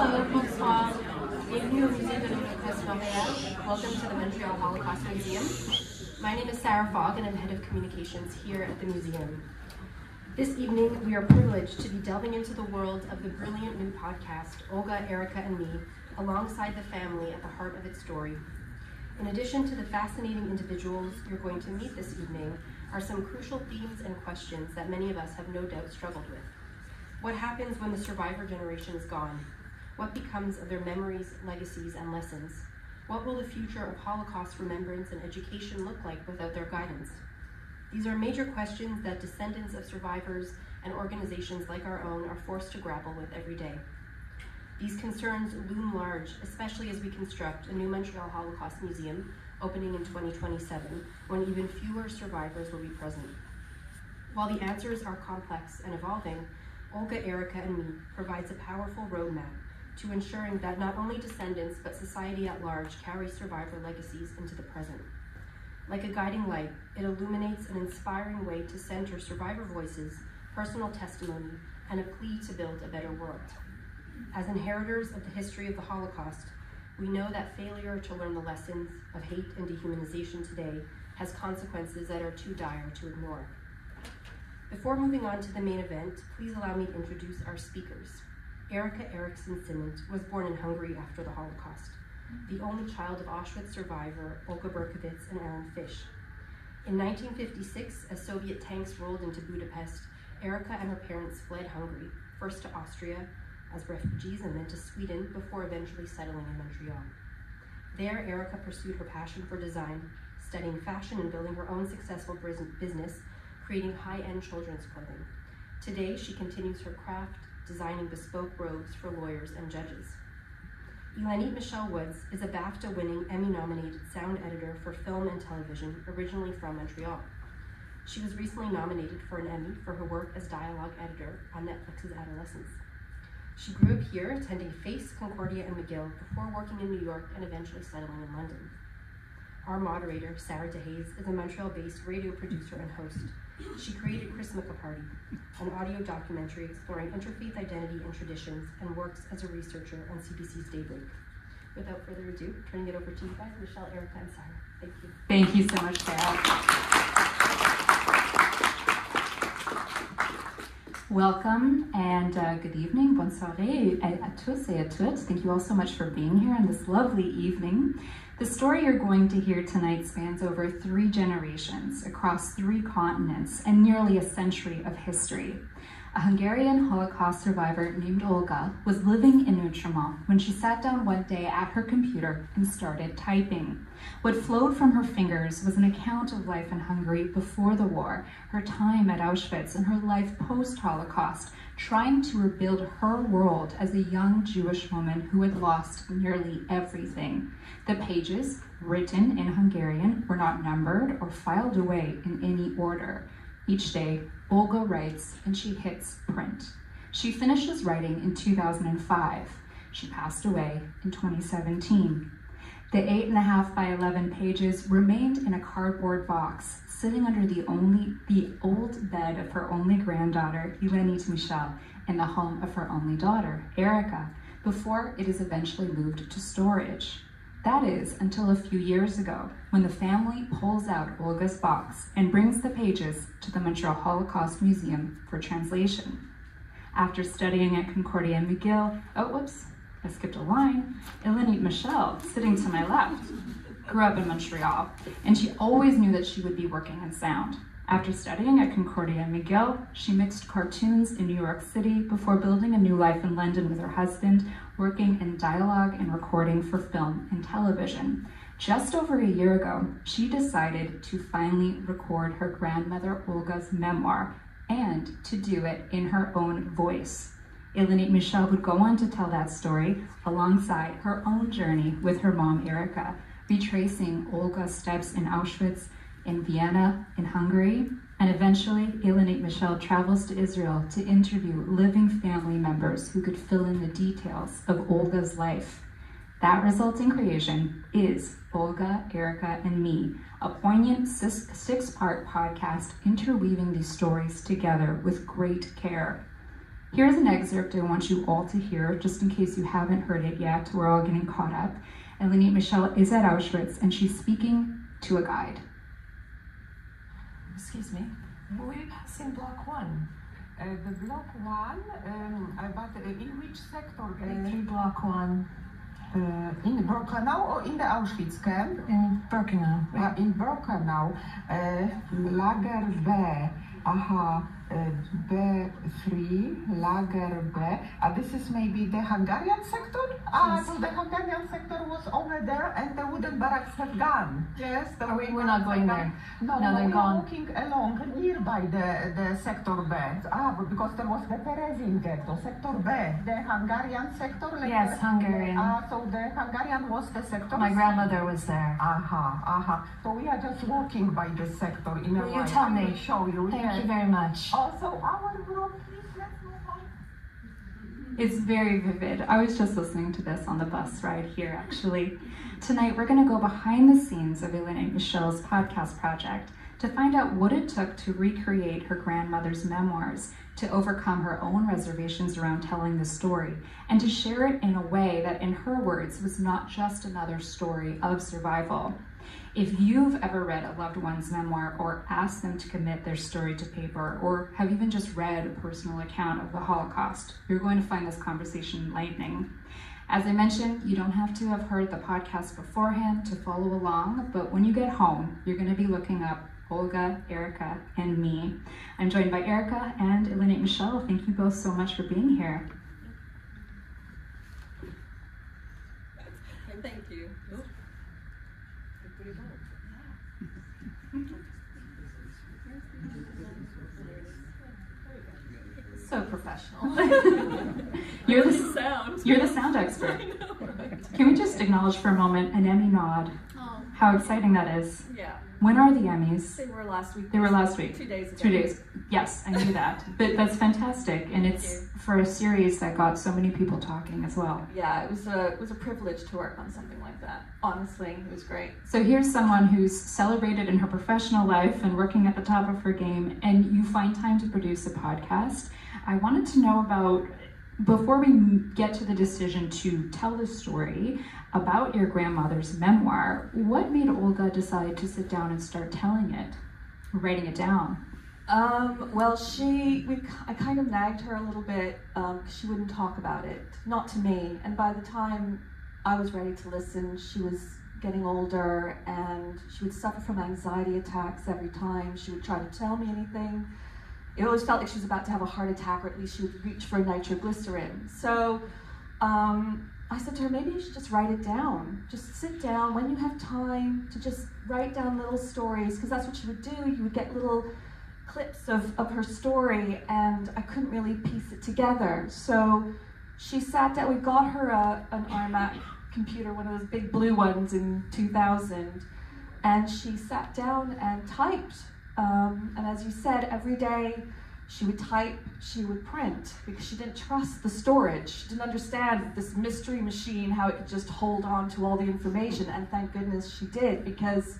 Hello, bonsoir. Bienvenue au Musée de l'Holocauste Montréal. Welcome to the Montreal Holocaust Museum. My name is Sarah Fogg and I'm head of communications here at the museum. This evening, we are privileged to be delving into the world of the brilliant new podcast, Olga, Erika, and Me, alongside the family at the heart of its story. In addition to the fascinating individuals you're going to meet this evening, are some crucial themes and questions that many of us have no doubt struggled with. What happens when the survivor generation is gone? What becomes of their memories, legacies, and lessons? What will the future of Holocaust remembrance and education look like without their guidance? These are major questions that descendants of survivors and organizations like our own are forced to grapple with every day. These concerns loom large, especially as we construct a new Montreal Holocaust Museum opening in 2027, when even fewer survivors will be present. While the answers are complex and evolving, Olga, Erika, and Me provides a powerful roadmap to ensuring that not only descendants, but society at large carry survivor legacies into the present. Like a guiding light, it illuminates an inspiring way to center survivor voices, personal testimony, and a plea to build a better world. As inheritors of the history of the Holocaust, we know that failure to learn the lessons of hate and dehumanization today has consequences that are too dire to ignore. Before moving on to the main event, please allow me to introduce our speakers. Erika Eriksson was born in Hungary after the Holocaust, the only child of Auschwitz survivor Olga Berkowitz and Aaron Fish. In 1956, as Soviet tanks rolled into Budapest, Erika and her parents fled Hungary, first to Austria as refugees and then to Sweden before eventually settling in Montreal. There, Erika pursued her passion for design, studying fashion and building her own successful business, creating high-end children's clothing. Today, she continues her craft, designing bespoke robes for lawyers and judges. Ilanit-Michele Woods is a BAFTA-winning, Emmy-nominated sound editor for film and television, originally from Montreal. She was recently nominated for an Emmy for her work as dialogue editor on Netflix's Adolescence. She grew up here, attending FACE, Concordia, and McGill before working in New York and eventually settling in London. Our moderator, Sarah Deshaies, is a Montreal-based radio producer and host. She created Chrismaka Party, an audio documentary exploring interfaith identity and traditions, and works as a researcher on CBC's Daybreak. Without further ado, turning it over to you guys, Michelle, Erika, and Sarah. Thank you. Thank you so much, Sarah. Welcome and good evening, bonne soirée à tous et à toutes. Thank you all so much for being here on this lovely evening. The story you're going to hear tonight spans over 3 generations, across 3 continents, and nearly a century of history. A Hungarian Holocaust survivor named Olga was living in Montreal when she sat down one day at her computer and started typing. What flowed from her fingers was an account of life in Hungary before the war, her time at Auschwitz, and her life post-Holocaust, trying to rebuild her world as a young Jewish woman who had lost nearly everything. The pages, written in Hungarian, were not numbered or filed away in any order. Each day, Olga writes and she hits print. She finishes writing in 2005. She passed away in 2017. The 8.5 by 11 pages remained in a cardboard box, sitting under the old bed of her only granddaughter, Ilanit-Michele, in the home of her only daughter, Erika, before it is eventually moved to storage. That is, until a few years ago, when the family pulls out Olga's box and brings the pages to the Montreal Holocaust Museum for translation. After studying at Concordia and McGill, I skipped a line, Ilanit-Michele, sitting to my left, grew up in Montreal, and she always knew that she would be working in sound. After studying at Concordia and McGill, she mixed cartoons in New York City before building a new life in London with her husband, working in dialogue and recording for film and television. Just over a year ago, she decided to finally record her grandmother Olga's memoir, and to do it in her own voice. Ilanit-Michele would go on to tell that story alongside her own journey with her mom, Erika, retracing Olga's steps in Auschwitz, in Vienna, in Hungary, and eventually Ilanit-Michele travels to Israel to interview living family members who could fill in the details of Olga's life. That resulting creation is Olga, Erika, and Me, a poignant 6-part podcast interweaving these stories together with great care. Here's an excerpt I want you all to hear, just in case you haven't heard it yet. We're all getting caught up. Ilanit-Michele is at Auschwitz, and she's speaking to a guide. Excuse me. We pass in block 1. The block 1, but in which sector? Entry block 1. In Birkenau or in the Auschwitz camp? In Birkenau. In Birkenau. Lager B. Aha. B3, Lager B. This is maybe the Hungarian sector? Yes. So the Hungarian sector was over there and the wooden barracks have gone. Yes, We're not going there. No, they're we gone. are walking along nearby the sector B. But because there was the Terezin ghetto, sector B, the Hungarian sector. Like Yes, Hungarian. So the Hungarian was the sector. My grandmother was there. So we are just walking by the sector in a Will way. you tell I will me? show you. Thank yes. you very much. Also, our group, please, let's move on. It's very vivid. I was just listening to this on the bus ride here, actually. Tonight, we're going to go behind the scenes of Ilanit-Michele's podcast project to find out what it took to recreate her grandmother's memoirs, to overcome her own reservations around telling the story, and to share it in a way that, in her words, was not just another story of survival. If you've ever read a loved one's memoir or asked them to commit their story to paper, or have even just read a personal account of the Holocaust, you're going to find this conversation enlightening. As I mentioned, you don't have to have heard the podcast beforehand to follow along, but when you get home, you're going to be looking up Olga, Erika, and me. I'm joined by Erika and Ilanit-Michele. Thank you both so much for being here. Thank you. So professional. You're sound. You're the sound expert. I know, right? Can we just acknowledge for a moment an Emmy nod? Oh, How exciting that is. yeah. When are the Emmys? They were last week. They were last week. 2 days ago. 2 days. Yes, I knew that. But that's fantastic. And it's for a series that got so many people talking as well. Yeah, it was a privilege to work on something like that. Honestly, it was great. So here's someone who's celebrated in her professional life and working at the top of her game, and you find time to produce a podcast. I wanted to know about, before we get to the decision to tell the story about your grandmother's memoir, what made Olga decide to sit down and start telling it, writing it down? Well, I kind of nagged her a little bit because she wouldn't talk about it, not to me. And by the time I was ready to listen, she was getting older and she would suffer from anxiety attacks every time she would try to tell me anything. It always felt like she was about to have a heart attack, or at least she would reach for nitroglycerin. So I said to her, maybe you should just write it down. Just sit down when you have time to just write down little stories, because that's what she would do. You would get little clips of her story, and I couldn't really piece it together. So she sat down. We got her an iMac computer, one of those big blue ones in 2000, and she sat down and typed. And as you said, every day she would type, she would print, because she didn't trust the storage. She didn't understand this mystery machine, how it could just hold on to all the information, and thank goodness she did, because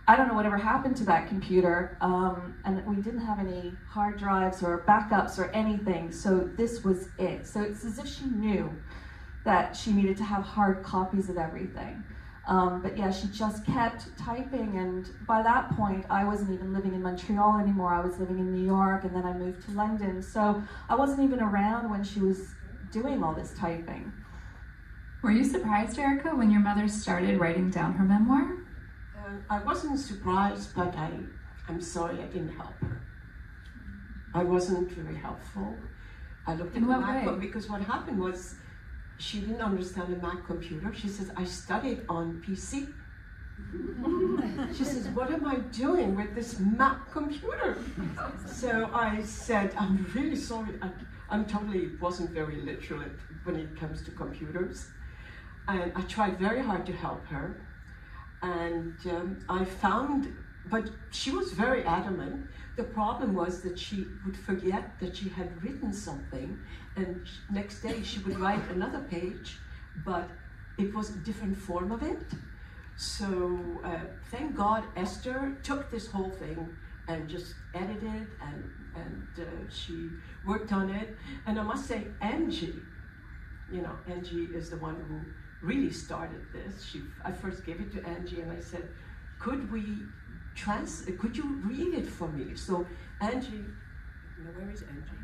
I don't know whatever happened to that computer, and we didn't have any hard drives or backups or anything, so this was it. So it's as if she knew that she needed to have hard copies of everything. But yeah, she just kept typing, and by that point, I wasn't even living in Montreal anymore. I was living in New York, and then I moved to London, so I wasn't even around when she was doing all this typing. Were you surprised, Erika, when your mother started writing down her memoir? I wasn't surprised, but I'm sorry I didn't help her. I wasn't very helpful. I looked at In the what Mac, way? because what happened was she didn't understand a Mac computer. She says, I studied on PC. She says, what am I doing with this Mac computer? So I said, I'm really sorry. I'm totally wasn't very literate when it comes to computers. And I tried very hard to help her. And I found, but she was very adamant. The problem was that she would forget that she had written something, and next day she would write another page, but it was a different form of it. So thank God Esther took this whole thing and just edited, and she worked on it. And I must say, Angie, Angie is the one who really started this. I first gave it to Angie, and I said, could you read it for me? So Angie, where is Angie?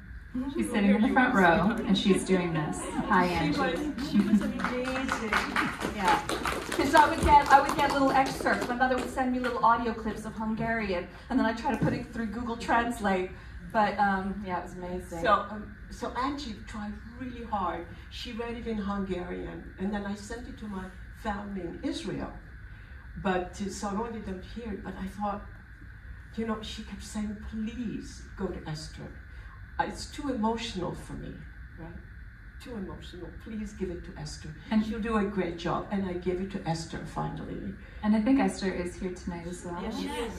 She's sitting in the front row, and she's doing this. Hi, Angie. She was amazing. Yeah, because I would get little excerpts. My mother would send me little audio clips of Hungarian, and then I try to put it through Google Translate. But yeah, it was amazing. So Angie tried really hard. She read it in Hungarian, and then I sent it to my family in Israel. But so I wanted them to hear it. But I thought, she kept saying, "Please go to Esther. It's too emotional for me, right? Too emotional. Please give it to Esther, and she'll do a great job." And I gave it to Esther finally. And I think Esther is here tonight as well. Yes, she is.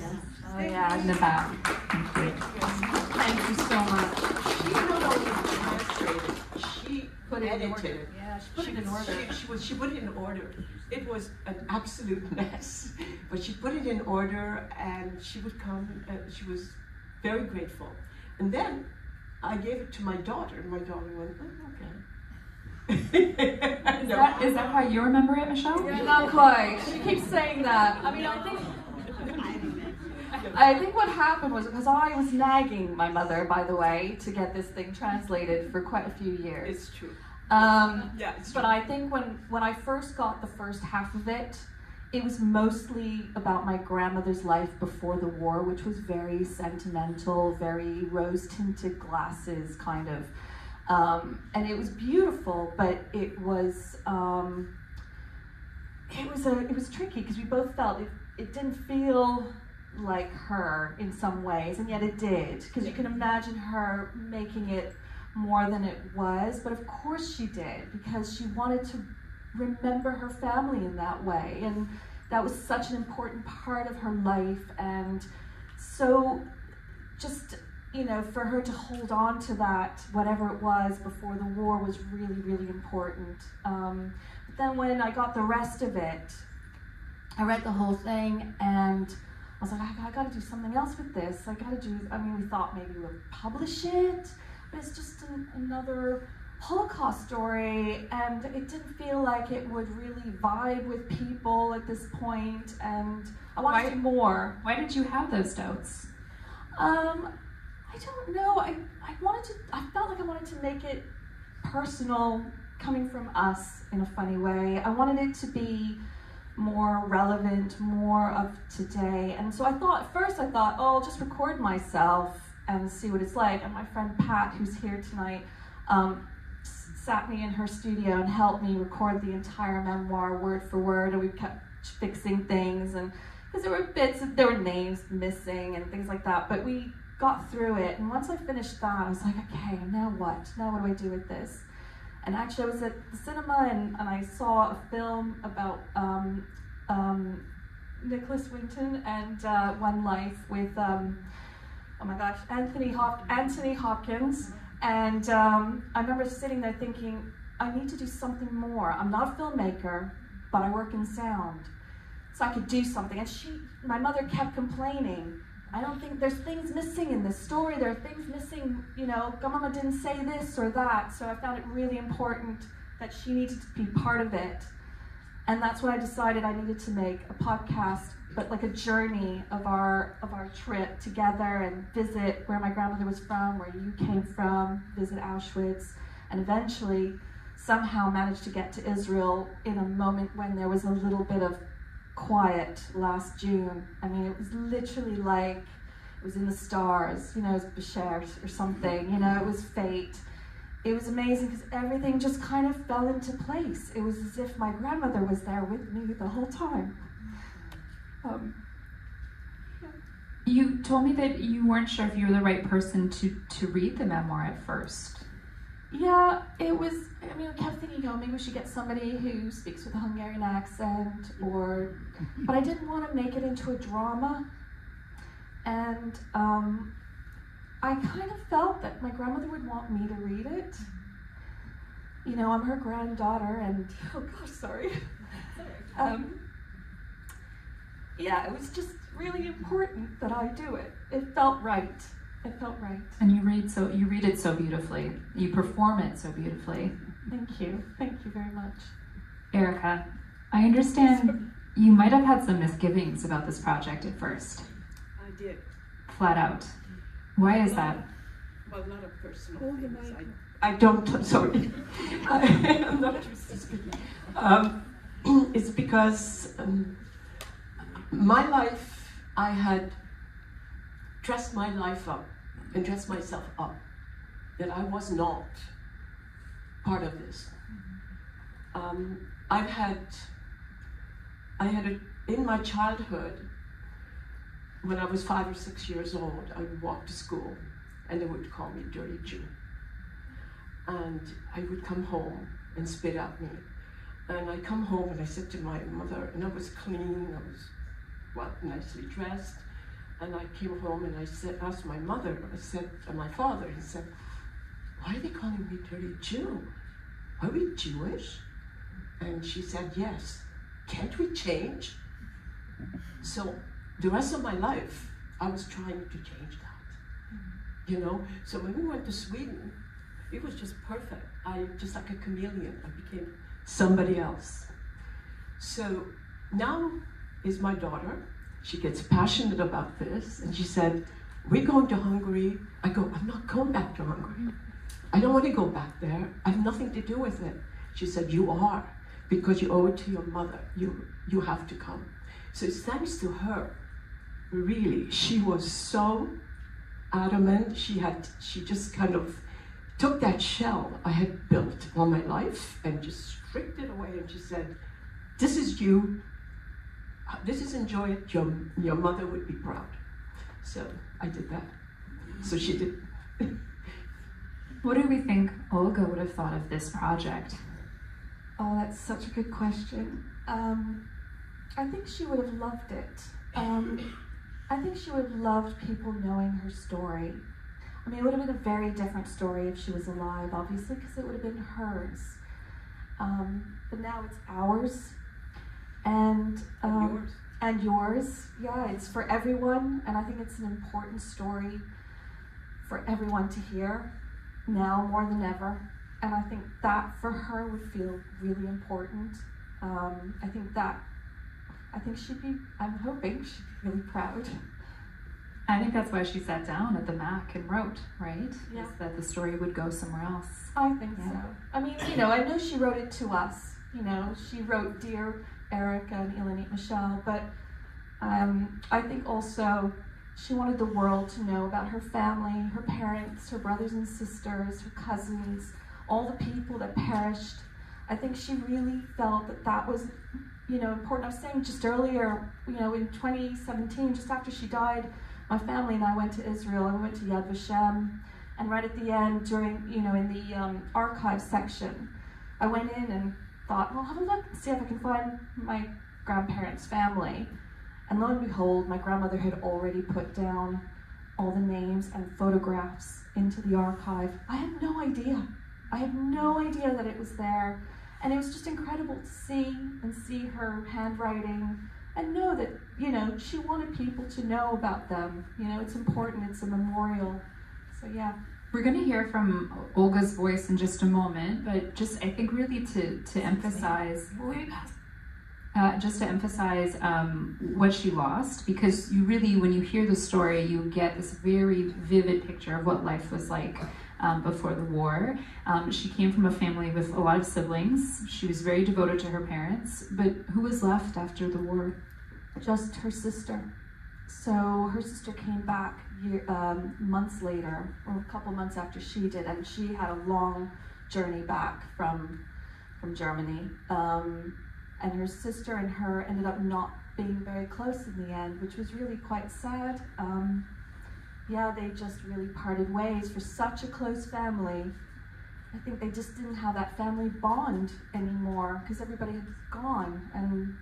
Oh yeah, in the back. Thank you. Thank you so much. She not only translated, she Put it in edited. order. Yeah, she put it in order. She put it in order. It was an absolute mess, but she put it in order, and she would come. She was very grateful, and then I gave it to my daughter, and my daughter went, "Oh, okay." Is that how you remember it, Michelle? Yeah, not quite. She keeps saying that. I mean, I think what happened was because I was nagging my mother, by the way, to get this thing translated for quite a few years. It's true. It's true. But I think when I first got the first half of it, it was mostly about my grandmother's life before the war, which was very sentimental, very rose-tinted glasses kind of. And it was beautiful, but it was tricky because we both felt it didn't feel like her in some ways, and yet it did, because you can imagine her making it more than it was. But of course she did, because she wanted to remember her family in that way, and that was such an important part of her life. And so just for her to hold on to that, whatever it was before the war, was really, really important. But then when I got the rest of it, I read the whole thing, and I was like, I got to do something else with this. We thought maybe we'll publish it, but it's just another Holocaust story, and it didn't feel like it would really vibe with people at this point, and I wanted to do more. Why did you have those doubts? I don't know. I felt like I wanted to make it personal, coming from us in a funny way. I wanted it to be more relevant, more of today. And so at first I thought, oh, I'll just record myself and see what it's like. And my friend Pat, who's here tonight, sat me in her studio and helped me record the entire memoir word for word, and we kept fixing things, and because there were names missing and things like that, but we got through it. And once I finished that, I was like, okay, now what do I do with this? And actually I was at the cinema, and I saw a film about Nicholas Winton and One Life with Anthony Hopkins. And I remember sitting there thinking, I need to do something more. I'm not a filmmaker, but I work in sound, so I could do something. And my mother kept complaining, I don't think there's things missing in this story. There are things missing, Mama didn't say this or that. So I found it really important that she needed to be part of it. And that's when I decided I needed to make a podcast, but like a journey of our trip together, and visit where my grandmother was from, where you came from, visit Auschwitz, and eventually somehow managed to get to Israel in a moment when there was a little bit of quiet last June. I mean, it was literally like it was in the stars, it was Beshert or something, it was fate. It was amazing because everything just kind of fell into place. It was as if my grandmother was there with me the whole time. You told me that you weren't sure if you were the right person to read the memoir at first. Yeah, it was, I kept thinking, maybe we should get somebody who speaks with a Hungarian accent, but I didn't want to make it into a drama. And I kind of felt that my grandmother would want me to read it. I'm her granddaughter, and, oh gosh, sorry. yeah, it was just really important that I do it. It felt right. It felt right. And you read it so beautifully. You perform it so beautifully. Thank you. Thank you very much. Erika, I understand you might have had some misgivings about this project at first. I did. Flat out. Why is that? Well, a lot of personal things. I don't, sorry. I'm not used to speaking. It's because my life, I had dressed my life up and dressed myself up, that I was not part of this. In my childhood, when I was 5 or 6 years old, I would walk to school and they would call me Dirty Jew. And I would come home and spit at me. And I come home and I said to my mother, and I was clean, I was, well, nicely dressed. And I came home and I asked my mother, I said to my father, he said, why are they calling me Dirty Jew? Are we Jewish? And she said, yes. Can't we change? So the rest of my life, I was trying to change that. You know, so when we went to Sweden, it was just perfect. Just like a chameleon, I became somebody else. So now is my daughter. She gets passionate about this, and she said, we're going to Hungary. I go, I'm not going back to Hungary. I don't want to go back there. I have nothing to do with it. She said, you are, because you owe it to your mother. You have to come. So it's thanks to her, really. She was so adamant. She just kind of took that shell I had built all my life and just stripped it away, and she said, this is you. This is enjoy it. Your mother would be proud. So I did that. So she did. What do we think Olga would have thought of this project? Oh, that's such a good question. I think she would have loved it. I think she would have loved people knowing her story. I mean, it would have been a very different story if she was alive, obviously, because it would have been hers. But now it's ours. And yours. And yours. Yeah, it's for everyone, and I think it's an important story for everyone to hear now more than ever. And I think that for her would feel really important. I think she'd be, I'm hoping she'd be really proud. I think that's why she sat down at the Mac and wrote, right? Yeah. Is that the story would go somewhere else. I think Yeah. so. I mean, you know, I know she wrote it to us. You know, she wrote Dear Erika and Ilanit-Michele, but I think also she wanted the world to know about her family, her parents, her brothers and sisters, her cousins, all the people that perished. I think she really felt that that was, you know, important. I was saying just earlier, you know, in 2017, just after she died, my family and I went to Israel, and we went to Yad Vashem, and right at the end, during, you know, in the archive section, I went in and thought, well, I'll have a look and see if I can find my grandparents' family. And lo and behold, my grandmother had already put down all the names and photographs into the archive. I had no idea. I had no idea that it was there. And it was just incredible to see her handwriting and know that, you know, she wanted people to know about them. You know, it's important, it's a memorial. So yeah. We're going to hear from Olga's voice in just a moment, but just I think really to emphasize, what she lost, because you really, when you hear the story, you get this very vivid picture of what life was like before the war. She came from a family with a lot of siblings. She was very devoted to her parents, but who was left after the war? Just her sister. So her sister came back months later, or a couple months after she did, and she had a long journey back from Germany. And her sister and her ended up not being very close in the end, which was really quite sad. Yeah, they just really parted ways. For such a close family, I think they just didn't have that family bond anymore because everybody had gone, and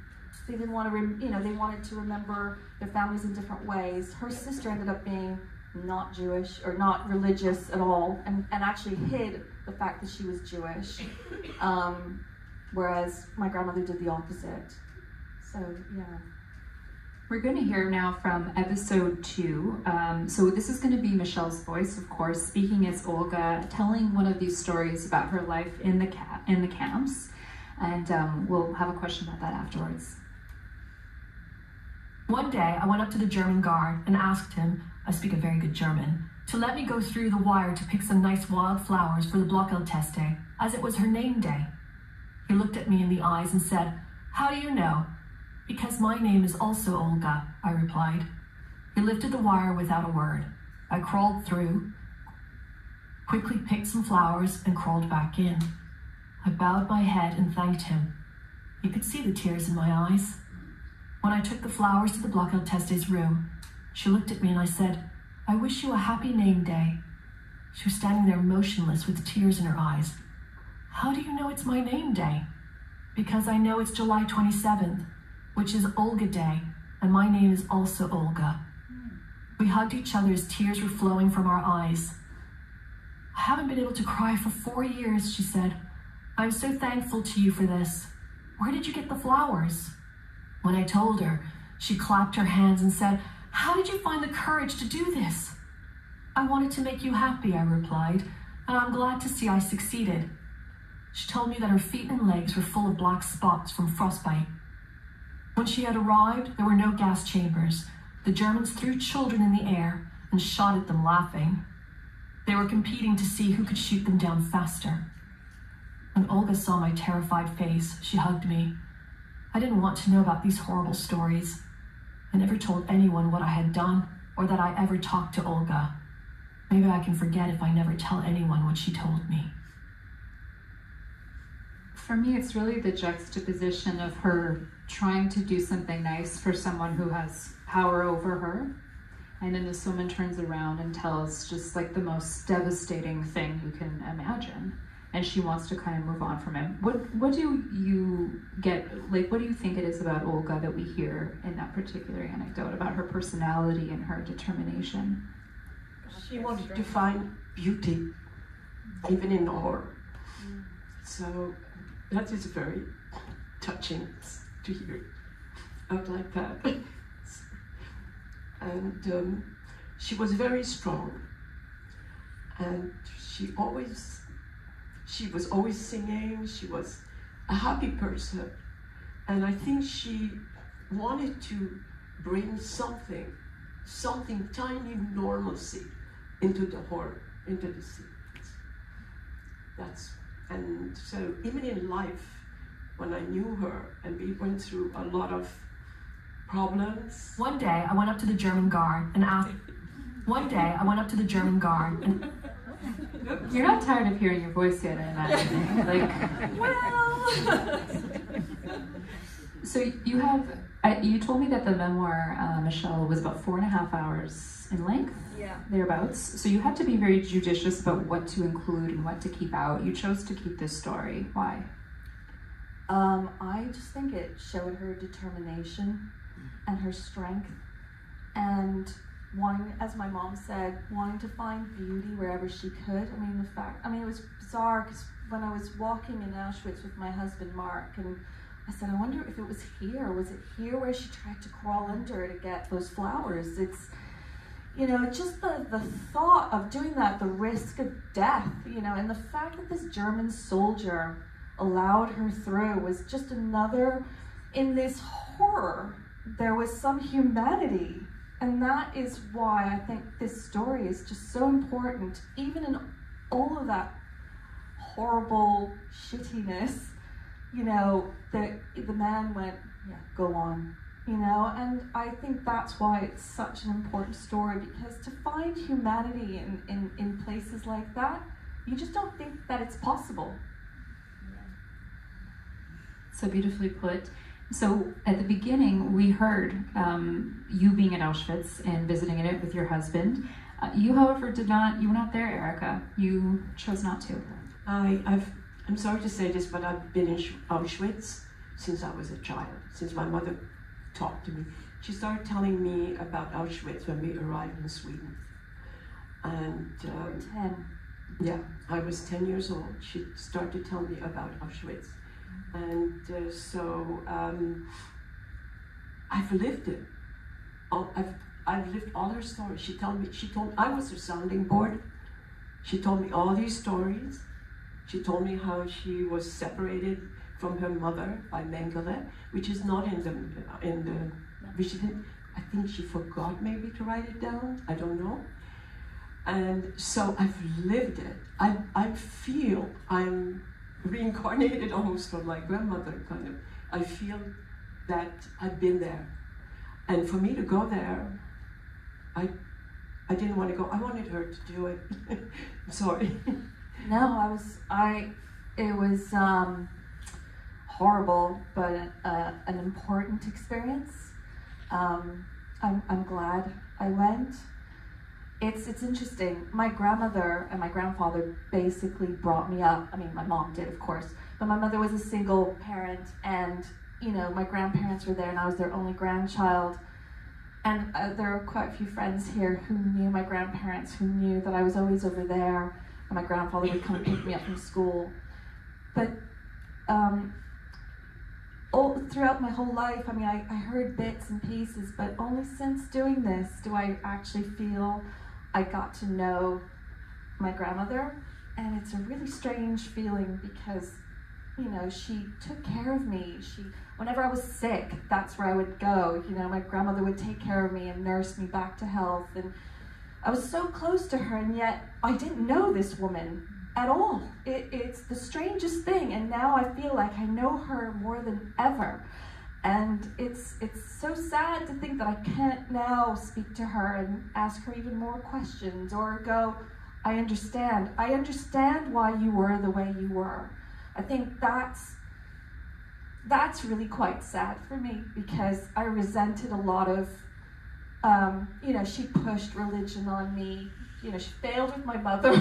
they didn't want to, they wanted to remember their families in different ways. Her sister ended up being not Jewish or not religious at all, and actually hid the fact that she was Jewish, whereas my grandmother did the opposite. So yeah. We're going to hear now from episode 2. So this is going to be Michelle's voice, of course, speaking as Olga, telling one of these stories about her life in the camps, and we'll have a question about that afterwards. One day, I went up to the German guard and asked him, I speak a very good German, to let me go through the wire to pick some nice wild flowers for the Blockheldteste, as it was her name day. He looked at me in the eyes and said, "How do you know?" "Because my name is also Olga," I replied. He lifted the wire without a word. I crawled through, quickly picked some flowers, and crawled back in. I bowed my head and thanked him. He could see the tears in my eyes. When I took the flowers to the Blockheldteste's room, she looked at me and I said, "I wish you a happy name day." She was standing there motionless with tears in her eyes. "How do you know it's my name day?" "Because I know it's July 27th, which is Olga Day, and my name is also Olga." We hugged each other as tears were flowing from our eyes. "I haven't been able to cry for 4 years," she said. "I'm so thankful to you for this. Where did you get the flowers?" When I told her, she clapped her hands and said, "How did you find the courage to do this?" "I wanted to make you happy," I replied, "and I'm glad to see I succeeded." She told me that her feet and legs were full of black spots from frostbite. When she had arrived, there were no gas chambers. The Germans threw children in the air and shot at them laughing. They were competing to see who could shoot them down faster. When Olga saw my terrified face, she hugged me. I didn't want to know about these horrible stories. I never told anyone what I had done or that I ever talked to Olga. Maybe I can forget if I never tell anyone what she told me. For me, it's really the juxtaposition of her trying to do something nice for someone who has power over her, and then this woman turns around and tells just like the most devastating thing you can imagine, and she wants to kind of move on from it. What do you get, like, what do you think it is about Olga that we hear in that particular anecdote about her personality and her determination? She wanted to find beauty, even in horror. So that is very touching to hear out like that. And she was very strong, and she was always singing. She was a happy person, and I think she wanted to bring something tiny normalcy into the horror, into the scenes. And so even in life, when I knew her and we went through a lot of problems. One day, I went up to the German guard and asked. You're not tired of hearing your voice yet, I imagine. Like, Well. So you told me that the memoir, Michelle, was about 4.5 hours in length, thereabouts. So you had to be very judicious about what to include and what to keep out. You chose to keep this story. Why? I just think it showed her determination and her strength, and wanting, as my mom said, wanting to find beauty wherever she could. I mean, it was bizarre because when I was walking in Auschwitz with my husband Mark, and I said, I wonder if it was here. Was it here where she tried to crawl under to get those flowers? It's, just the thought of doing that, the risk of death, and the fact that this German soldier allowed her through was just another, in this horror, there was some humanity. And that is why I think this story is just so important, even in all of that horrible shittiness. The man went, yeah, go on, and I think that's why it's such an important story, because to find humanity in places like that, you just don't think that it's possible. So beautifully put. So at the beginning, we heard you being at Auschwitz and visiting it with your husband. You, however, you were not there, Erika. You chose not to. I'm sorry to say this, but I've been in Auschwitz since I was a child, since my mother talked to me. She started telling me about Auschwitz when we arrived in Sweden. And 10. Yeah, I was 10 years old. She started to tell me about Auschwitz. And so I've lived it. I've lived all her stories. She told me I was her sounding board. She told me all these stories. She told me how she was separated from her mother by Mengele, which is not in the which she didn't, I think she forgot maybe to write it down. I don't know. And so I've lived it. I feel I'm reincarnated almost from my grandmother, kind of. I feel that I've been there. And for me to go there, I didn't want to go. I wanted her to do it. I'm sorry. No, it was horrible, but an important experience. I'm glad I went. It's interesting. My grandmother and my grandfather basically brought me up. I mean, my mom did, of course, but my mother was a single parent, and you know, my grandparents were there, and I was their only grandchild. And there are quite a few friends here who knew my grandparents, who knew that I was always over there, and my grandfather would come and pick me up from school. But throughout my whole life, I mean, I heard bits and pieces, but only since doing this do I actually feel I got to know my grandmother. And it's a really strange feeling because, you know, she took care of me. Whenever I was sick, that's where I would go. You know, my grandmother would take care of me and nurse me back to health. And I was so close to her, and yet I didn't know this woman at all. It's the strangest thing, and now I feel like I know her more than ever. And it's so sad to think that I can't now speak to her and ask her even more questions, or go, I understand why you were the way you were. I think that's really quite sad for me, because I resented a lot of, you know, she pushed religion on me. You know, she failed with my mother,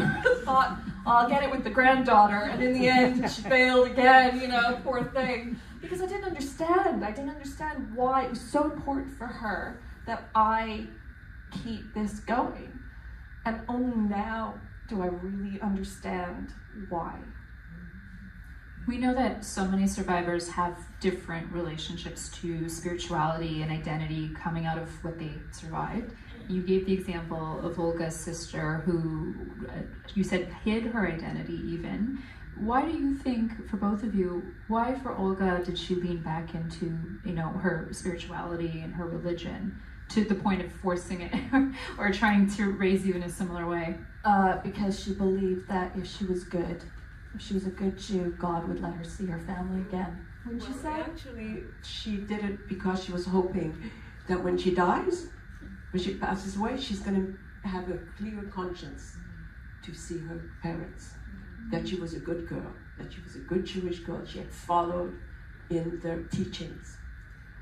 thought, oh, I'll get it with the granddaughter, and in the end, she failed again, you know, poor thing. Because I didn't understand why it was so important for her that I keep this going. And only now do I really understand why. We know that so many survivors have different relationships to spirituality and identity coming out of what they survived. You gave the example of Olga's sister who, you said, hid her identity even. Why do you think, for both of you, why for Olga did she lean back into, you know, her spirituality and her religion to the point of forcing it or trying to raise you in a similar way? Because she believed that if she was good, if she was a good Jew, God would let her see her family again. Wouldn't you say? Actually, she did it because she was hoping that when she dies, when she passes away, she's going to have a clear conscience to see her parents. That she was a good girl, that she was a good Jewish girl. She had followed in their teachings.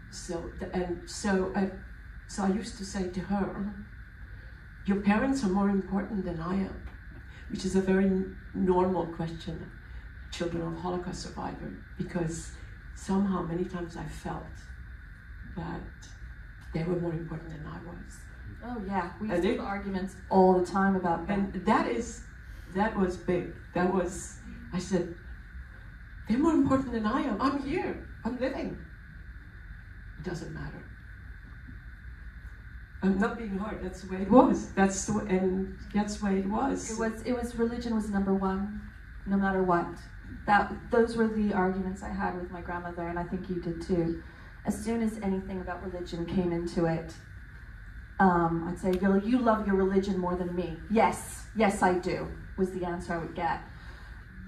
So I used to say to her, your parents are more important than I am, which is a very normal question, children of Holocaust survivor, because somehow many times I felt that they were more important than I was. Oh yeah, we used to have arguments all the time about that. And that was big. I said, they're more important than I am. I'm here, I'm living. It doesn't matter. I'm not being hard, that's the way it was. That's the way it was. Religion was number one, no matter what. Those were the arguments I had with my grandmother, and I think you did too. As soon as anything about religion came into it, I'd say, you love your religion more than me. Yes, I do, was the answer I would get.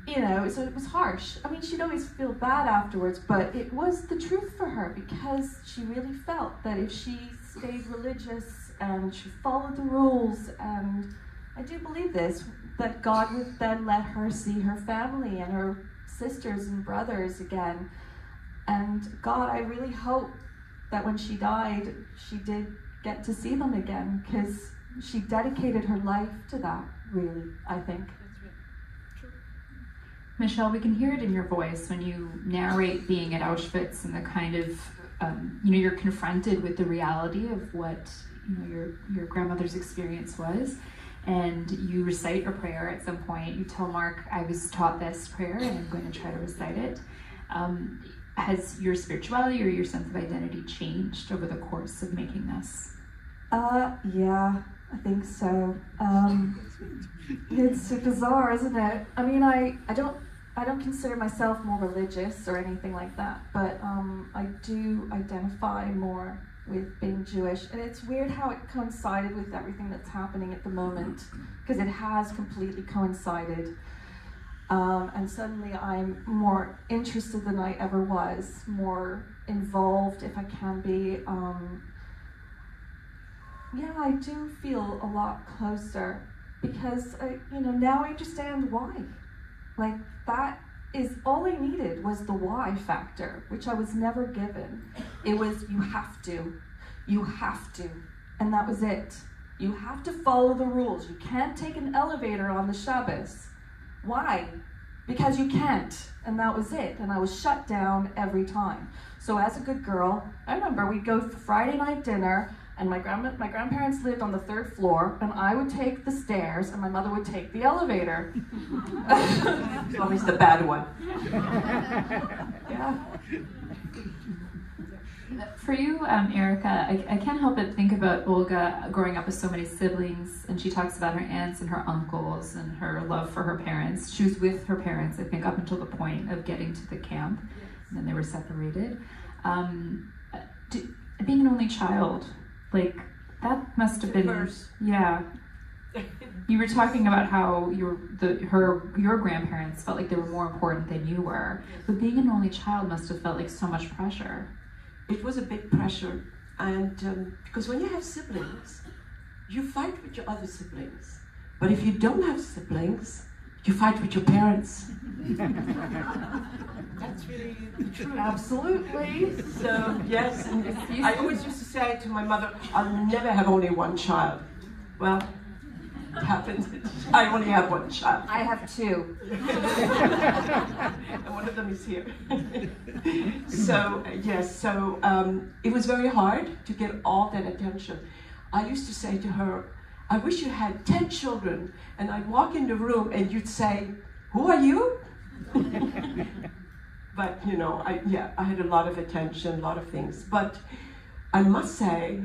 You know, so it was harsh. I mean, she'd always feel bad afterwards, but it was the truth for her, because she really felt that if she stayed religious and she followed the rules, and I do believe this, that God would then let her see her family and her sisters and brothers again. And God, I really hope that when she died, she did get to see them again, because she dedicated her life to that, really, I think. Michele, we can hear it in your voice when you narrate being at Auschwitz and the kind of, you're confronted with the reality of what, your grandmother's experience was, and you recite a prayer at some point. You tell Mark, I was taught this prayer and I'm going to try to recite it. Has your spirituality or your sense of identity changed over the course of making this? Yeah, I think so. It's bizarre, isn't it? I mean, I don't consider myself more religious or anything like that, but I do identify more with being Jewish, and it's weird how it coincided with everything that's happening at the moment, because it has completely coincided. And suddenly I'm more interested than I ever was, more involved if I can be. Yeah, I do feel a lot closer because, now I understand why. Like, that is all I needed was the why factor, which I was never given. It was, you have to, and that was it. You have to follow the rules. You can't take an elevator on the Shabbos. Why? Because you can't, and that was it. And I was shut down every time. So as a good girl, I remember we'd go for Friday night dinner, and my grandparents lived on the 3rd floor, and I would take the stairs, and my mother would take the elevator. It's always the bad one. Yeah. For you, Erika, I can't help but think about Olga growing up with so many siblings, and she talks about her aunts and her uncles and her love for her parents. She was with her parents, I think, up until the point of getting to the camp, and then they were separated. Being an only child, like, that must have been, yeah. You were talking about how your grandparents felt like they were more important than you were, but being an only child must have felt like so much pressure. It was a big pressure, and because when you have siblings, you fight with your other siblings. But if you don't have siblings, you fight with your parents. That's really true. Absolutely. So, yes, and I always used to say to my mother, I'll never have only one child. Well, it happens. I only have one child. I have 2. And one of them is here. So, yes, so it was very hard to get all that attention. I used to say to her, I wish you had 10 children, and I'd walk in the room and you'd say, who are you? But, I had a lot of attention, a lot of things. But I must say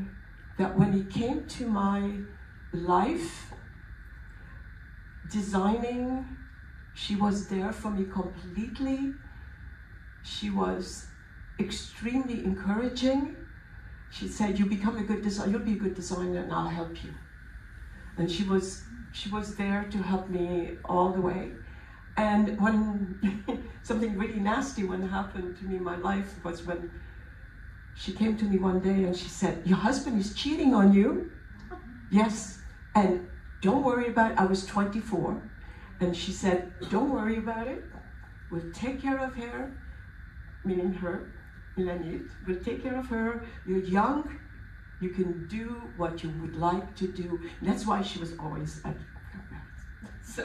that when it came to my life, designing, she was there for me completely. She was extremely encouraging. She said, you'll be a good designer, and I'll help you. And she was there to help me all the way. And when something really nasty happened to me in my life was when she came to me one day and she said, your husband is cheating on you? Yes, and don't worry about it. I was 24. And she said, don't worry about it. We'll take care of her, meaning her, Ilanit. We'll take care of her. You're young. You can do what you would like to do. And that's why she was always at her parents. So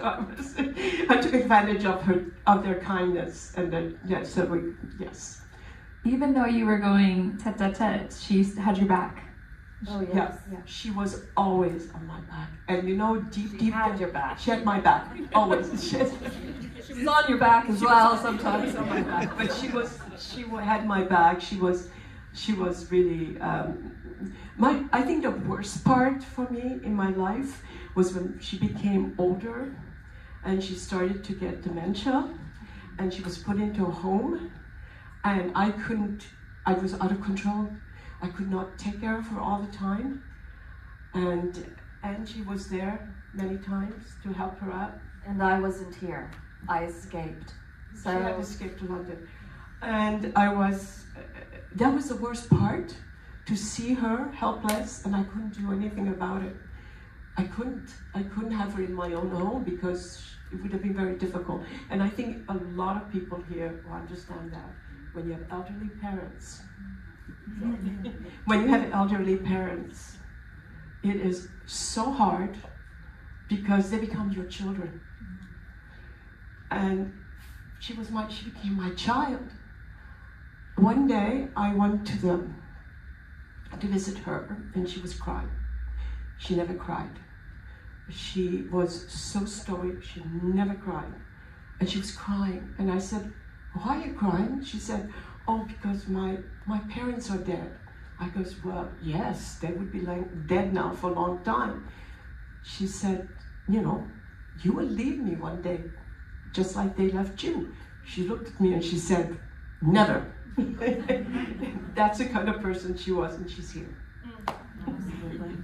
I took advantage of their kindness, and then yes. Even though you were going tete-a-tete, she had your back. Oh yes. Yeah. She was always on my back, and deep She had your back. She had my back always. She was on your back as well sometimes. On my back. But she had my back. She was really. I think the worst part for me in my life was when she became older and she started to get dementia, and she was put into a home, and I was out of control. I could not take care of her all the time, and she was there many times to help her out. And I wasn't here. I escaped. So she had escaped to London, and that was the worst part. To see her helpless, and I couldn't do anything about it. I couldn't have her in my own home because it would have been very difficult. And I think a lot of people here will understand that. When you have elderly parents, it is so hard because they become your children. And she became my child. One day I went to visit her, and she was crying. She never cried. She was so stoic, she never cried. And she was crying, and I said, why are you crying? She said, oh, because my parents are dead. I goes, well, yes, they would be like dead now for a long time. She said, you know, you will leave me one day, just like they left you. She looked at me and she said, never. That's the kind of person she was, and she's here. Absolutely.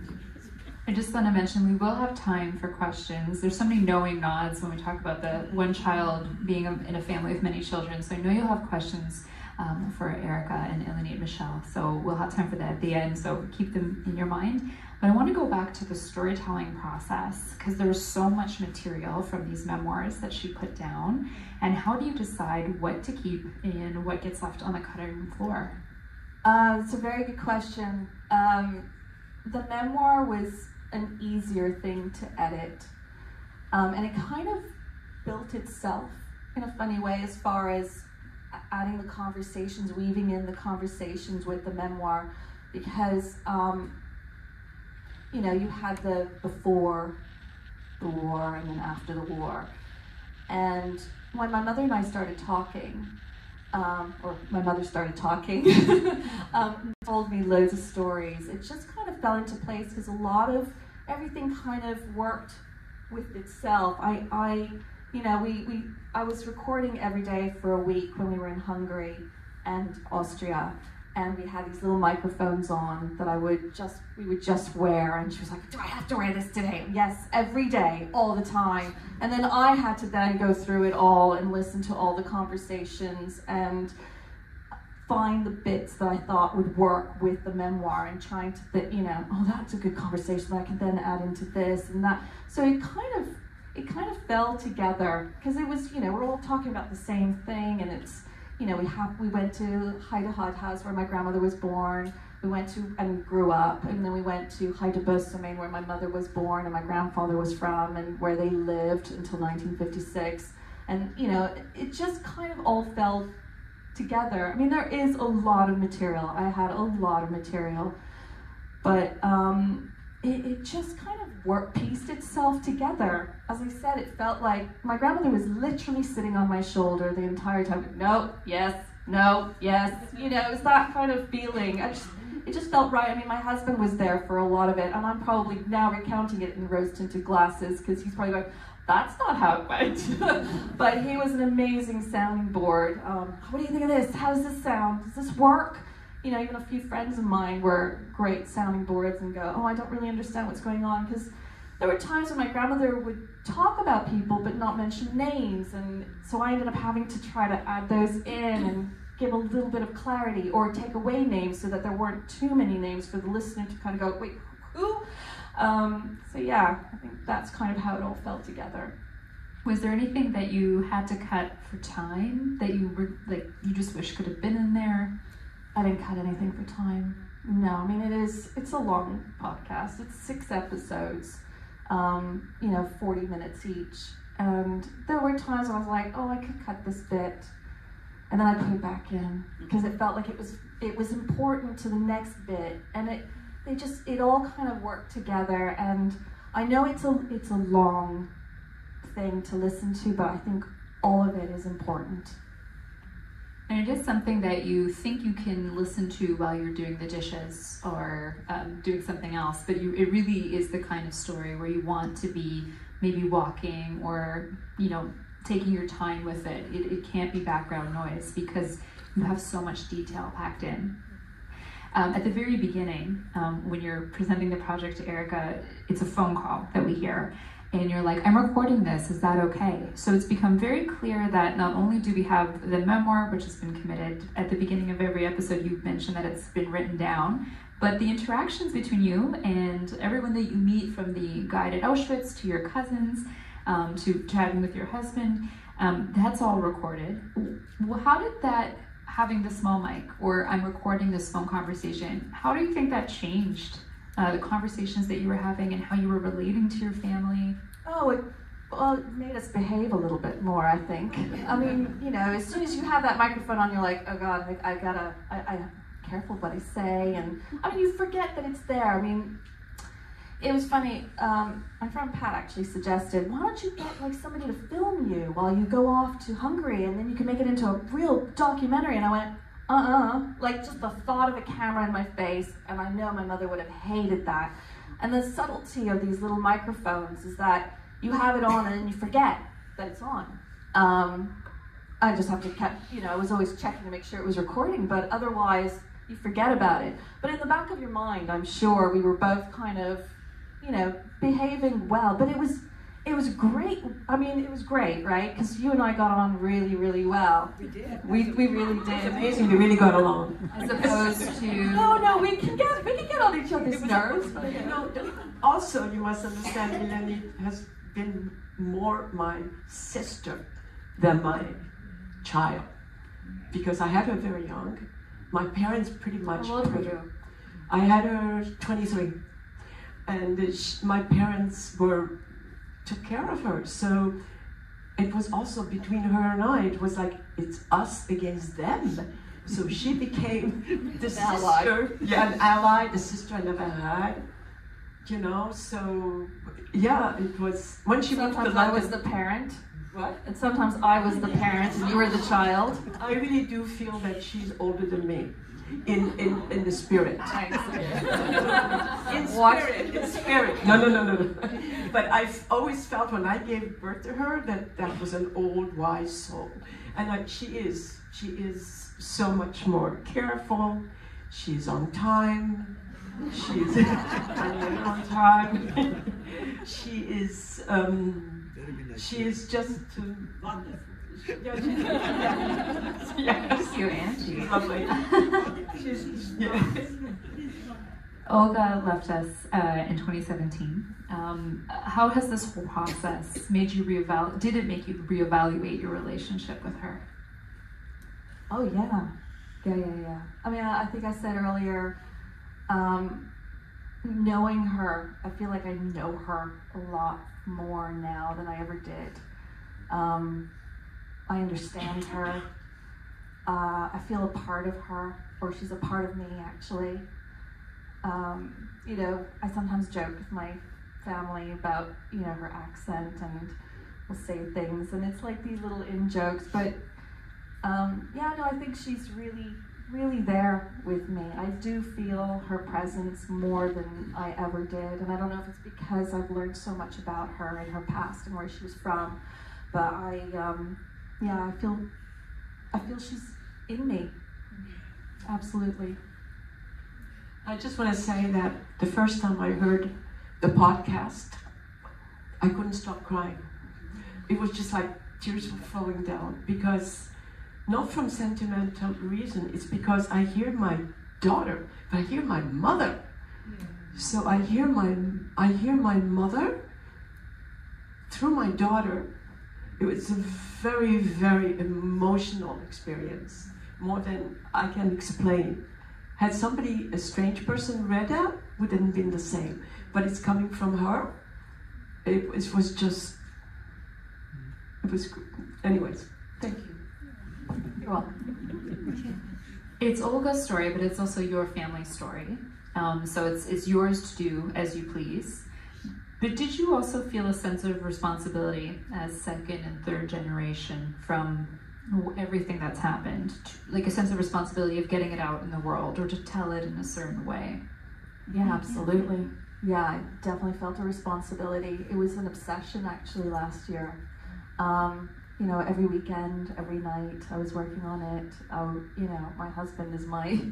I just want to mention we will have time for questions. There's so many knowing nods when we talk about the one child being in a family with many children. So I know you'll have questions for Erika and Ilanit-Michele. So we'll have time for that at the end. So keep them in your mind. But I want to go back to the storytelling process because there's so much material from these memoirs that she put down. And how do you decide what to keep and what gets left on the cutting room floor? It's a very good question. The memoir was an easier thing to edit. And it kind of built itself in a funny way as far as adding the conversations, weaving in the conversations with the memoir, because you know, you had the before the war and then after the war. And when my mother and I started talking, or my mother started talking, told me loads of stories, it just kind of fell into place because a lot of everything kind of worked with itself. I was recording every day for a week when we were in Hungary and Austria, and we had these little microphones on that we would just wear, and she was like, do I have to wear this today? Yes, every day, all the time. And then I had to then go through it all and listen to all the conversations and find the bits that I thought would work with the memoir, and trying to think, you know, oh, that's a good conversation that I can then add into this and that. So it kind of fell together because it was, you know, we're all talking about the same thing, and it's, you know, we went to COHDS where my grandmother was born. We went to and grew up, and then we went to Daybreak, where my mother was born and my grandfather was from, and where they lived until 1956. And you know, it just kind of all fell together. I mean, there is a lot of material. I had a lot of material, but it just kind of pieced itself together. As I said, it felt like my grandmother was literally sitting on my shoulder the entire time. No, yes, no, yes. You know, it was that kind of feeling. It just felt right. I mean, my husband was there for a lot of it, and I'm probably now recounting it in rose-tinted glasses because he's probably going, that's not how it went. But he was an amazing sounding board. What do you think of this? How does this sound? Does this work? You know, even a few friends of mine were great sounding boards and go, oh, I don't really understand what's going on, because there were times when my grandmother would talk about people but not mention names, and so I ended up having to try to add those in and give a little bit of clarity or take away names so that there weren't too many names for the listener to kind of go, wait, who? So yeah, I think that's kind of how it all fell together. Was there anything that you had to cut for time that you were like you just wish could have been in there? I didn't cut anything for time. No, I mean, it's a long podcast. It's 6 episodes, you know, 40 minutes each. And there were times when I was like, oh, I could cut this bit. And then I put it back in because it felt like it was important to the next bit. And it all kind of worked together. And I know it's a long thing to listen to, but I think all of it is important. And it is something that you think you can listen to while you're doing the dishes or doing something else, but it really is the kind of story where you want to be maybe walking or, you know, taking your time with it. It can't be background noise because you have so much detail packed in. At the very beginning, when you're presenting the project to Erika, it's a phone call that we hear. And you're like, I'm recording this, is that okay? So it's become very clear that not only do we have the memoir, which has been committed at the beginning of every episode, you've mentioned that it's been written down, but the interactions between you and everyone that you meet, from the guide at Auschwitz to your cousins, to chatting with your husband, that's all recorded. Well, how did that, having the small mic, or I'm recording this phone conversation, how do you think that changed the conversations that you were having and how you were relating to your family? Oh, it made us behave a little bit more, I think. I mean, you know, as soon as you have that microphone on, you're like, oh God, I'm careful what I say. And I mean, you forget that it's there. I mean, it was funny. My friend Pat actually suggested, why don't you get like somebody to film you while you go off to Hungary, and then you can make it into a real documentary. And I went, like just the thought of a camera in my face, and I know my mother would have hated that. And the subtlety of these little microphones is that you have it on and then you forget that it's on. I just have to I was always checking to make sure it was recording, but otherwise you forget about it. But in the back of your mind, I'm sure we were both kind of, behaving well, but it was great. I mean, it was great, right? Because you and I got on really, really well. We did. We really did. It's amazing. We really got along. As opposed to... No, we can get on each other's nerves. Also, you must understand, Ilanit has been more my sister than my child, because I had her very young. My parents pretty much... How old were you? I had her 23, and my parents took care of her. So it was also between her and I. It was like it's us against them. So she became the sister, an ally, the sister I never had. So yeah, it was when she moved to London. Sometimes I was the parent. What? And sometimes I was the parent and you were the child. I really do feel that she's older than me, in the spirit. In spirit. No. But I've always felt when I gave birth to her that was an old, wise soul, and she is so much more careful. She's on time. She's on time. She is just Yes, you, Auntie. Lovely. Olga left us in 2017. How has this whole process made you did it make you reevaluate your relationship with her? Oh yeah. I mean, I think I said earlier, knowing her, I feel like I know her a lot more now than I ever did. I understand her. I feel a part of her, or she's a part of me, actually. I sometimes joke with my family about, her accent, and we'll say things, and it's like these little in-jokes, but I think she's really, really there with me. I do feel her presence more than I ever did, and I don't know if it's because I've learned so much about her and her past and where she was from, but I feel she's in me. Absolutely. I just want to say that the first time I heard the podcast, I couldn't stop crying. It was just like tears were flowing down, because not from sentimental reason, it's because I hear my daughter, but I hear my mother. So I hear my mother through my daughter. It was a very, very emotional experience, more than I can explain. Had a strange person read that, wouldn't have been the same. But it's coming from her. It was anyways, thank you. You're welcome. It's Olga's story, but it's also your family story. So it's yours to do as you please. But did you also feel a sense of responsibility as second and third generation from everything that's happened? Like a sense of responsibility of getting it out in the world, or to tell it in a certain way? Yeah, absolutely. Yeah, I definitely felt a responsibility. It was an obsession actually last year. Every weekend, every night, I was working on it. My husband is my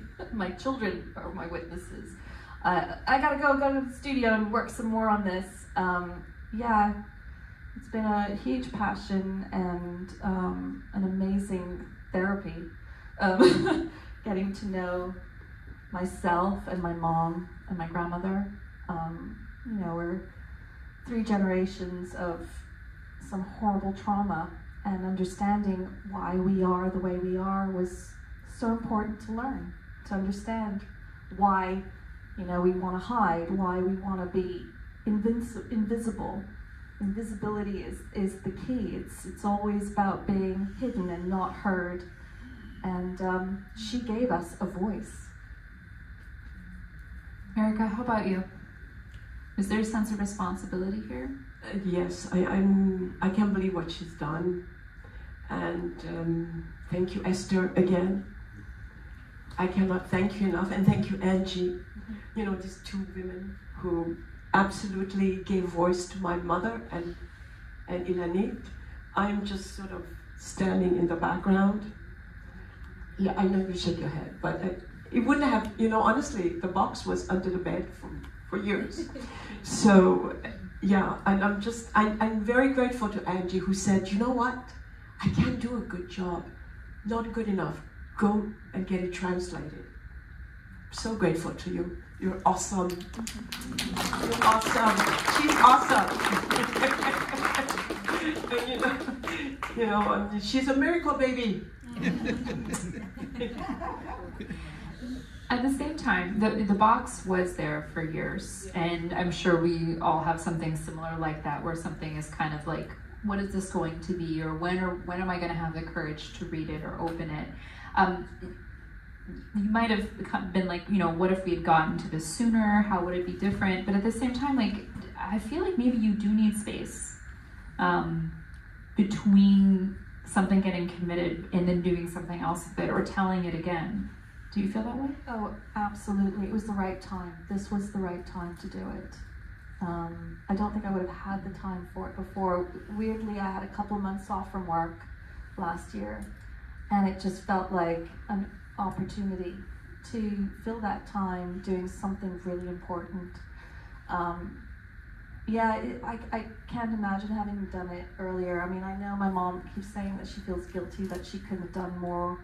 children are my witnesses. I gotta go to the studio and work some more on this. It's been a huge passion and an amazing therapy. Getting to know myself and my mom and my grandmother. We're 3 generations of some horrible trauma, and understanding why we are the way we are was so important to learn, to understand why we want to hide, why we want to be invisible. Invisibility is the key. It's always about being hidden and not heard. And she gave us a voice. Erika, how about you? Is there a sense of responsibility here? Yes, I can't believe what she's done. And thank you, Esther, again. I cannot thank you enough, and thank you, Angie. You know, these two women who absolutely gave voice to my mother and Ilanit. I'm just sort of standing in the background. Yeah, I know you shake your head, but it wouldn't have, you know, honestly, the box was under the bed for years. So, yeah, and I'm very grateful to Angie, who said, you know what, I can't do a good job, not good enough, go and get it translated. So grateful to you. You're awesome. You're awesome. She's awesome. And, you know, she's a miracle baby. At the same time, the box was there for years, and I'm sure we all have something similar like that, where something is kind of like, what is this going to be, or when am I going to have the courage to read it or open it? You might have been like, you know, what if we had gotten to this sooner? How would it be different? But at the same time, like, I feel like maybe you do need space between something getting committed and then doing something else with it, or telling it again. Do you feel that way? Oh, absolutely. It was the right time. This was the right time to do it. I don't think I would have had the time for it before. Weirdly, I had a couple months off from work last year, and it just felt like an opportunity to fill that time doing something really important. I can't imagine having done it earlier. I mean, I know my mom keeps saying that she feels guilty that she couldn't have done more,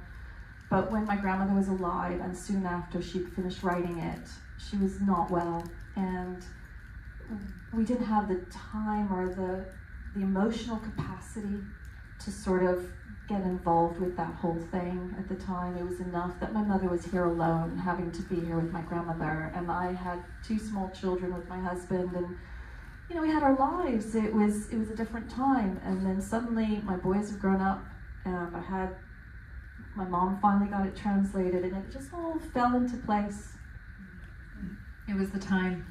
but when my grandmother was alive and soon after she'd finished writing it, she was not well, and we didn't have the time or the emotional capacity to sort of get involved with that whole thing at the time. It was enough that my mother was here alone, having to be here with my grandmother, and I had 2 small children with my husband, and you know, we had our lives. It was a different time, and then suddenly my boys have grown up, and my mom finally got it translated, and it just all fell into place. It was the time.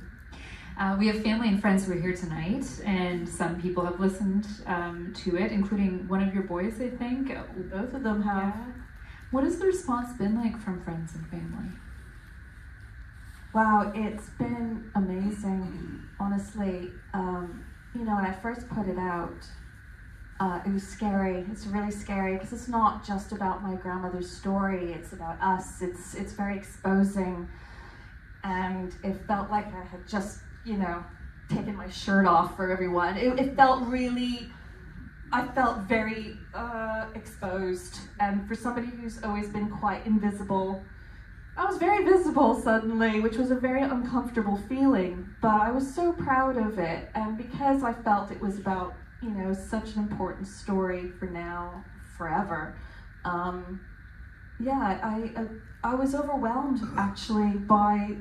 We have family and friends who are here tonight, and some people have listened to it, including one of your boys, I think. Both of them have. Yeah. What has the response been like from friends and family? Wow, it's been amazing, honestly. You know, when I first put it out, it was scary. It's really scary because it's not just about my grandmother's story. It's about us. It's very exposing, and it felt like I had just, you know, taken my shirt off for everyone. It felt really, I felt very exposed, and for somebody who's always been quite invisible, I was very visible suddenly, which was a very uncomfortable feeling, but I was so proud of it, and because I felt it was about, you know, such an important story for now, forever, I was overwhelmed actually by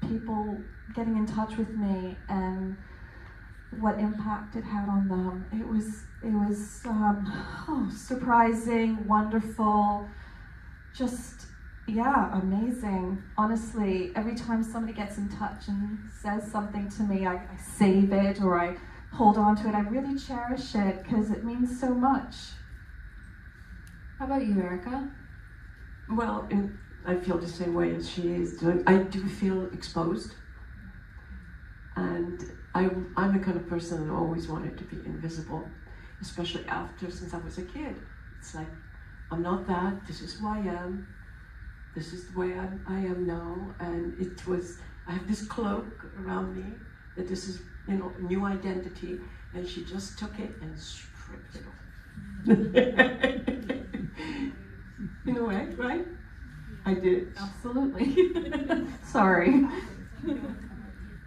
people getting in touch with me and what impact it had on them. It was surprising, wonderful, just, yeah, amazing. Honestly, every time somebody gets in touch and says something to me, I save it or I hold on to it. I really cherish it because it means so much. How about you, Erika? Well, I feel the same way as she is doing. I do feel exposed, and I'm the kind of person that always wanted to be invisible, especially since I was a kid. It's like, I'm not that, this is who I am, this is the way I am now, and I have this cloak around me, that this is, you know, new identity, and she just took it and stripped it off. In a way, right? I did. Absolutely. Sorry.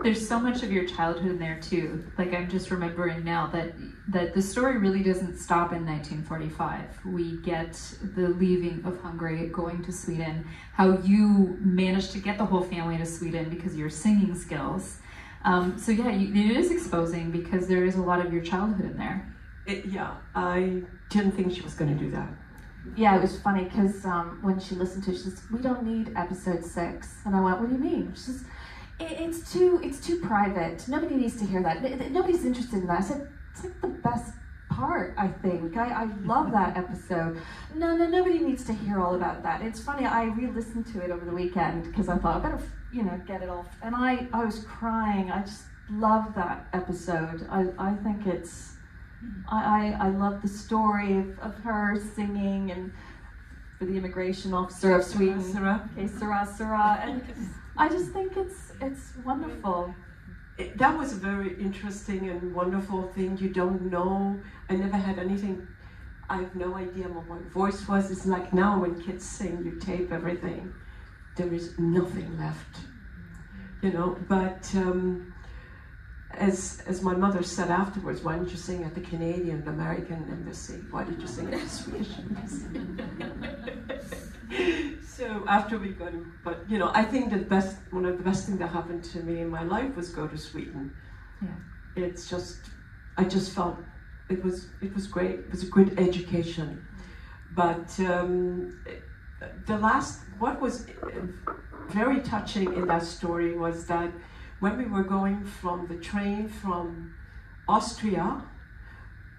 There's so much of your childhood in there too. Like, I'm just remembering now that the story really doesn't stop in 1945. We get the leaving of Hungary, going to Sweden, how you managed to get the whole family to Sweden because of your singing skills. So yeah, it is exposing because there is a lot of your childhood in there. I didn't think she was going to do that. Yeah, it was funny because when she listened to it, she says, "We don't need episode 6." And I went, "What do you mean?" She says, it's too private. Nobody needs to hear that. Nobody's interested in that. I said, "It's like the best heart, I think. I love that episode. Nobody needs to hear all about that. It's funny, I re-listened to it over the weekend because I thought I better, get it off. And I was crying. I just love that episode. I think it's, I love the story of her singing and for the immigration officer of Sweden. Sarah. And I just think it's wonderful. That was a very interesting and wonderful thing. You don't know. I never had anything. I have no idea what my voice was. It's like now when kids sing, you tape everything. There is nothing left, But as my mother said afterwards, why didn't you sing at the Canadian, the American embassy? Why did you sing at the Swedish embassy? So after we got him, but I think one of the best things that happened to me in my life was go to Sweden. Yeah. It's just, I just felt it was great. It was a good education. But what was very touching in that story was that when we were going from the train from Austria,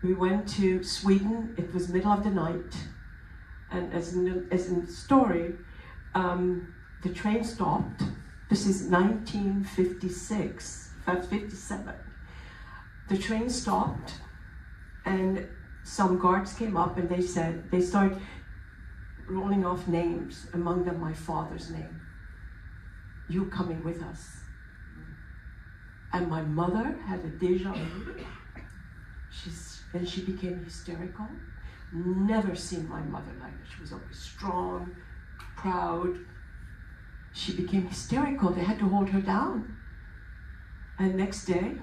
we went to Sweden. It was middle of the night. And as in the story, the train stopped. This is 1956, 57. The train stopped, and some guards came up and they started rolling off names, among them my father's name. You coming with us. And my mother had a déjà vu. Then she became hysterical. Never seen my mother like that. She was always strong, proud. She became hysterical. They had to hold her down. And next day,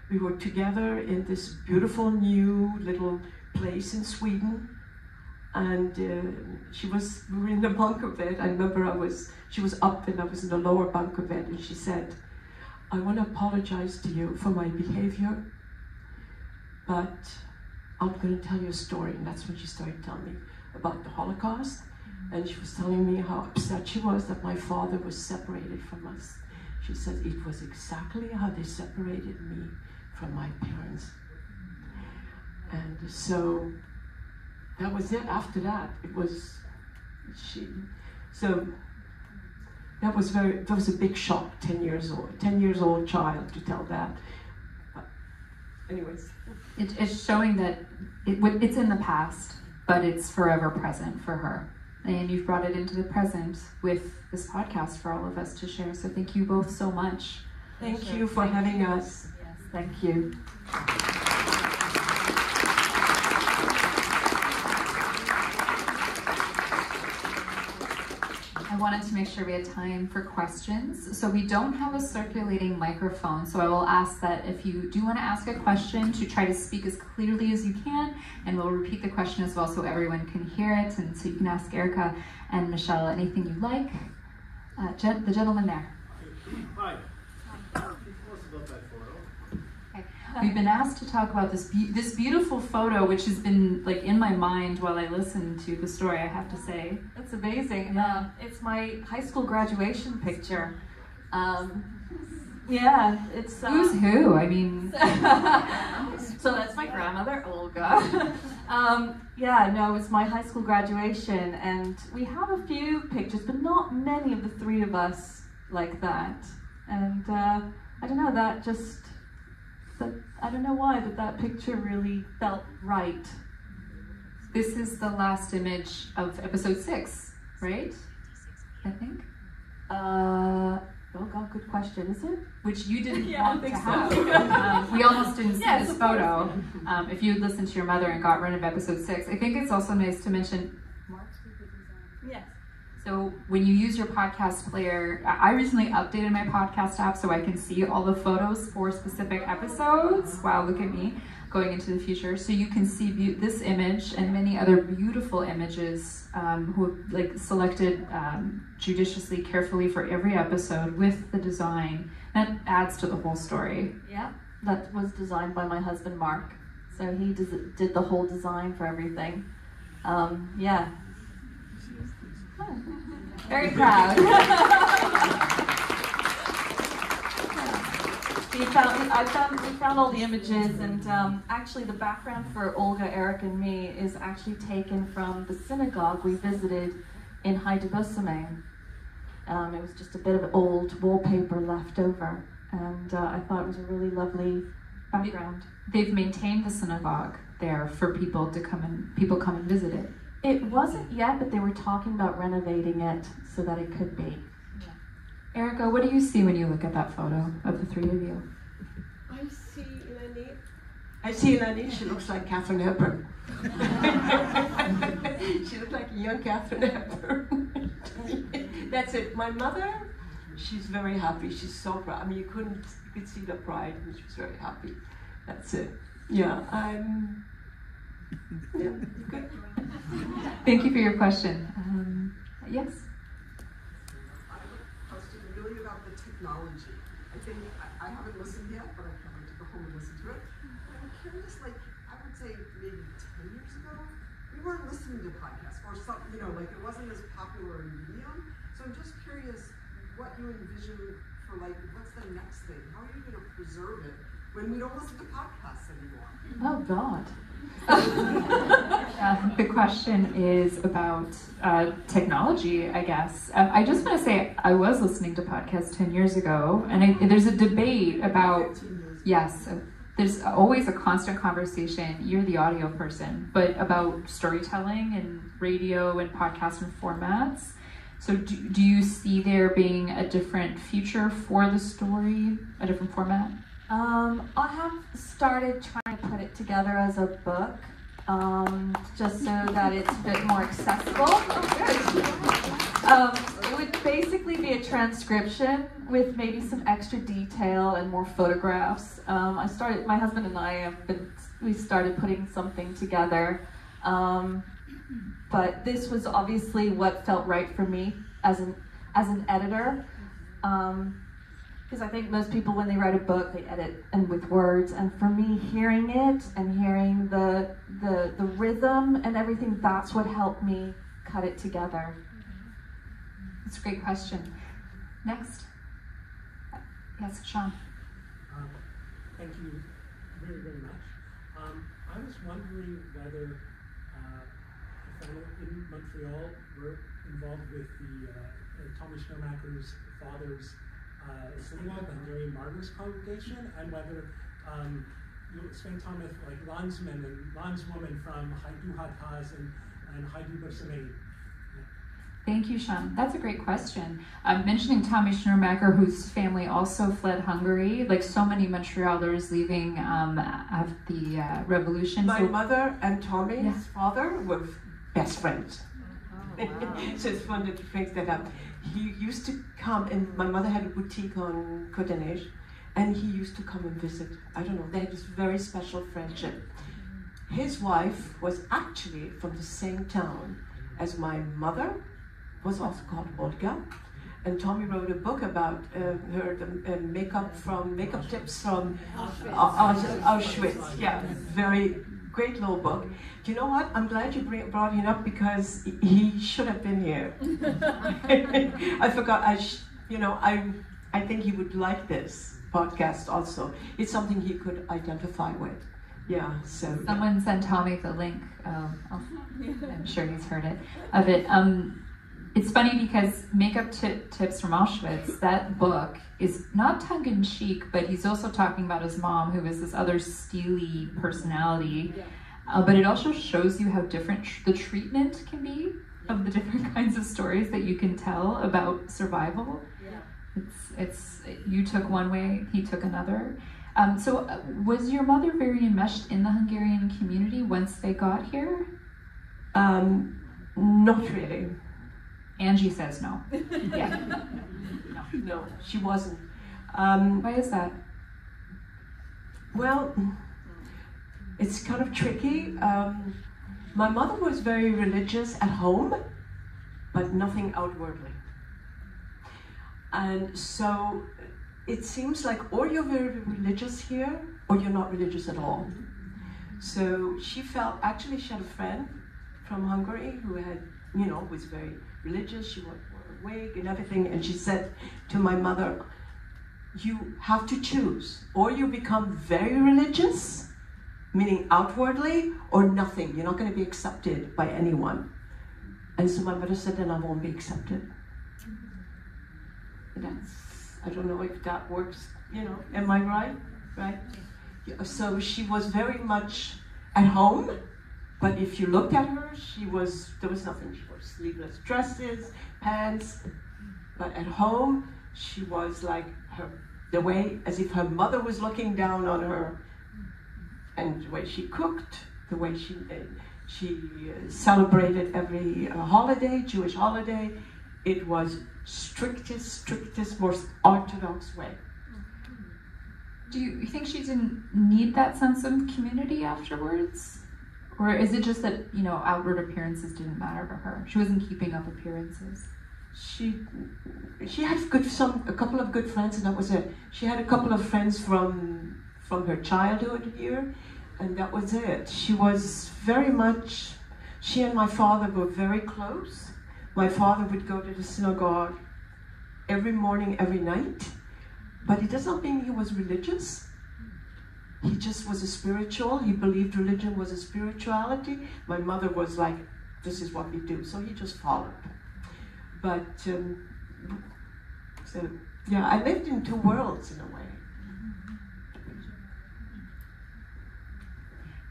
we were together in this beautiful new little place in Sweden. And we were in the bunker bed. I remember she was up and I was in the lower bunker bed. And she said, I want to apologize to you for my behavior, but I'm going to tell you a story. And that's when she started telling me about the Holocaust. And she was telling me how upset she was that my father was separated from us. She said it was exactly how they separated me from my parents. And so that was it. After that, that was a big shock, 10 years old child to tell that. But anyways. It's showing that it's in the past, but it's forever present for her. And you've brought it into the present with this podcast for all of us to share. So thank you both so much. Thank you for having us. Yes, thank you. I wanted to make sure we had time for questions. So we don't have a circulating microphone, so I will ask that if you do want to ask a question, to try to speak as clearly as you can, and we'll repeat the question as well so everyone can hear it, and so you can ask Erika and Michele anything you like. The gentleman there. Hi. Tell us about that photo. We've been asked to talk about this beautiful photo, which has been like in my mind while I listened to the story, I have to say. It's amazing. It's my high school graduation picture. It's... Who's who? I mean... So that's my grandmother, Olga. It's my high school graduation, and we have a few pictures, but not many of the three of us like that. And I don't know, I don't know why, but that picture really felt right. This is the last image of episode 6, right? I think. Good question, is it? Which you didn't want to have. We almost didn't see this photo. If you had listened to your mother and got rid of episode 6. I think it's also nice to mention. Yes. So when you use your podcast player, I recently updated my podcast app so I can see all the photos for specific episodes. Wow, look at me going into the future. So you can see this image and many other beautiful images who have selected judiciously, carefully for every episode with the design. That adds to the whole story. Yeah, that was designed by my husband, Mark. So he did the whole design for everything. Very proud. we found all the images, and actually the background for Olga, Erika, and me is actually taken from the synagogue we visited in Haide-Bossemane. It was just a bit of old wallpaper left over, and I thought it was a really lovely background. They've maintained the synagogue there for people to come and visit it. It wasn't yet, but they were talking about renovating it so that it could be. Erika, what do you see when you look at that photo of the three of you? I see Ilanit. She looks like Katharine Hepburn. She looked like a young Katharine Hepburn to me. That's it. My mother, she's very happy. She's so proud. I mean, you could see the pride, and she was very happy. That's it. Yeah, yeah, good. Thank you for your question. Yes? I have a question really about the technology. I think I haven't listened yet, but I can't wait to go home and listen to it. But I'm curious, like, I would say maybe 10 years ago, we weren't listening to podcasts or something, you know, like it wasn't as popular a medium. So I'm just curious what you envision for, like, what's the next thing? How are you going to preserve it when we don't listen to podcasts anymore? Oh, God. The question is about technology, I guess. I just want to say I was listening to podcasts 10 years ago, and there's a debate about, yes, there's always a constant conversation, you're the audio person, but about storytelling and radio and podcast and formats. So do you see there being a different future for the story, a different format? I have started trying to put it together as a book, just so that it's a bit more accessible. It would basically be a transcription with maybe some extra detail and more photographs. My husband and I we started putting something together, but this was obviously what felt right for me as an editor. Because I think most people, when they write a book, they edit and with words. And for me, hearing it and hearing the rhythm and everything, that's what helped me cut it together. That's a great question. Next. Yes, Sean. Thank you very, very much. I was wondering whether the family in Montreal were involved with the Tommy Schnurmacher's father's synagogue, the Hungarian Martyrs Congregation, and whether you spent time with like landsmen and landswomen from COHDS and Haide-Bossemane. Thank you, Sean. That's a great question. Mentioning Tommy Schnurmacher, whose family also fled Hungary, like so many Montrealers leaving after the revolution. My mother and Tommy's father were best friends. Oh, wow. So it's fun to bring that up. He used to come, and my mother had a boutique on COHDS, and he used to come and visit. I don't know, they had this very special friendship. His wife was actually from the same town as my mother, was also called Olga, and Tommy wrote a book about her makeup tips from Auschwitz. Yeah, very great little book. Do you know what? I'm glad you brought him up because he should have been here. I forgot. I think he would like this podcast also. It's something he could identify with. Yeah. So someone sent Tommy the link. I'm sure he's heard of it. It's funny because Makeup Tips from Auschwitz, that book is not tongue-in-cheek, but he's also talking about his mom, who is this other steely personality. But it also shows you how different the treatment can be of the different kinds of stories that you can tell about survival. It's you took one way, he took another. So was your mother very enmeshed in the Hungarian community once they got here? Not really. Angie says no. Yeah. No, she wasn't. Why is that? Well, it's kind of tricky. My mother was very religious at home, but nothing outwardly. And so it seems like or you're very religious here, or you're not religious at all. So she felt, actually she had a friend from Hungary who had, was very religious. She wore a wig and everything, and she said to my mother, you have to choose. Or you become very religious, meaning outwardly, or nothing. You're not going to be accepted by anyone. And so my mother said, then I won't be accepted. I don't know if that works, you know, am I right? Right? Yeah, so she was very much at home, but if you looked at her, there was nothing. She wore sleeveless dresses, pants, but at home, she was like the way, as if her mother was looking down on her, and the way she cooked, the way she celebrated every holiday, Jewish holiday. It was strictest, most orthodox way. Do you think she didn't need that sense of community afterwards? Or is it just that, you know, outward appearances didn't matter to her? She wasn't keeping up appearances. She had a couple of good friends, and that was it. She had a couple of friends from her childhood here, and that was it. She was very much, she and my father were very close. My father would go to the synagogue every morning, every night, but it does not mean he was religious. He just was a spiritual. He believed religion was a spirituality. My mother was like, this is what we do, so he just followed. But, so, yeah, I lived in two worlds in a way.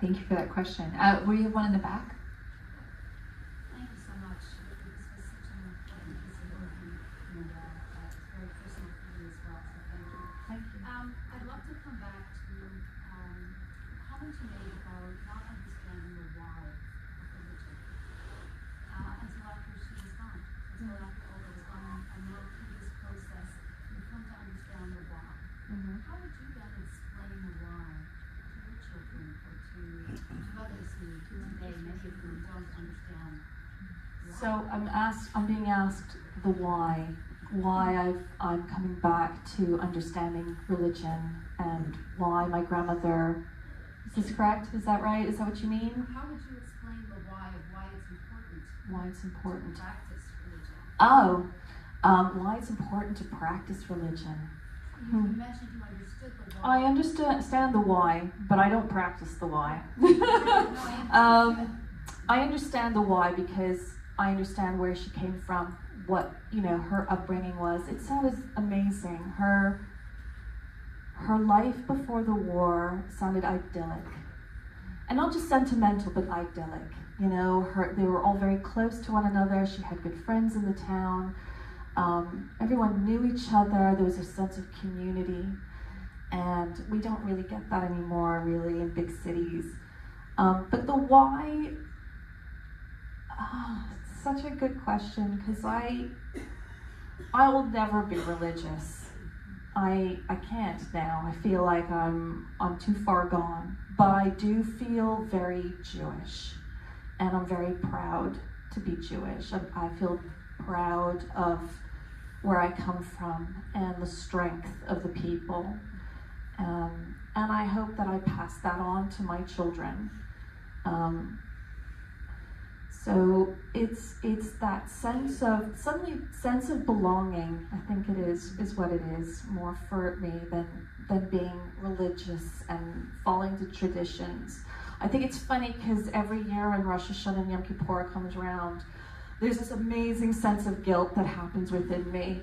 Thank you for that question. We have one in the back. Thank you so much. This was such an important piece of work, and it's very personal for me as well, so thank you. Thank you. I'd love to come back to a comment you made about not understanding the why of religion until after she was gone, until after Olga was gone, and now through this process, you've come to understand the why. How would you then explain the why to your children or to others who today, many of whom don't understand? So I'm being asked the why I'm coming back to understanding religion, and why my grandmother. Is this correct? Is that right? Is that what you mean? How would you explain the why of why it's important? Why it's important to practice religion? Why it's important to practice religion. You mentioned you understood the why. I understand the why, but I don't practice the why. I understand the why because I understand where she came from, what, you know, her upbringing was. It sounded amazing. Her life before the war sounded idyllic. And not just sentimental, but idyllic. You know, they were all very close to one another. She had good friends in the town. Everyone knew each other. There was a sense of community. And we don't really get that anymore, really, in big cities. But the why, it's such a good question, because I will never be religious. I can't now. I feel like I'm too far gone. But I do feel very Jewish. And I'm very proud to be Jewish. I feel proud of where I come from and the strength of the people. And I hope that I pass that on to my children. So it's that sense of belonging, I think it is what it is more for me than being religious and falling to traditions. I think it's funny because every year when Rosh Hashanah and Yom Kippur comes around, there's this amazing sense of guilt that happens within me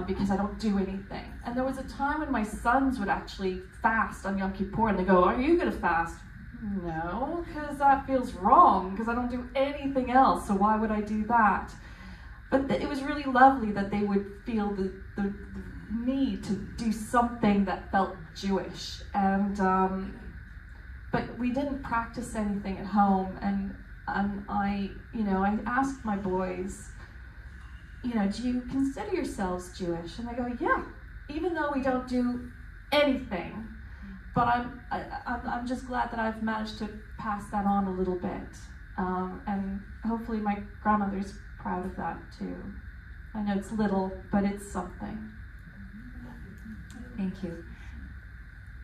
because I don't do anything. And there was a time when my sons would actually fast on Yom Kippur, and they go, "Are you going to fast?" No, because that feels wrong, because I don't do anything else, so why would I do that? But it was really lovely that they would feel the need to do something that felt Jewish. And but we didn't practice anything at home, and I asked my boys, do you consider yourselves Jewish? And they go, yeah, even though we don't do anything. But I'm just glad that I've managed to pass that on a little bit, and hopefully my grandmother's proud of that too. I know it's little, but it's something. Thank you.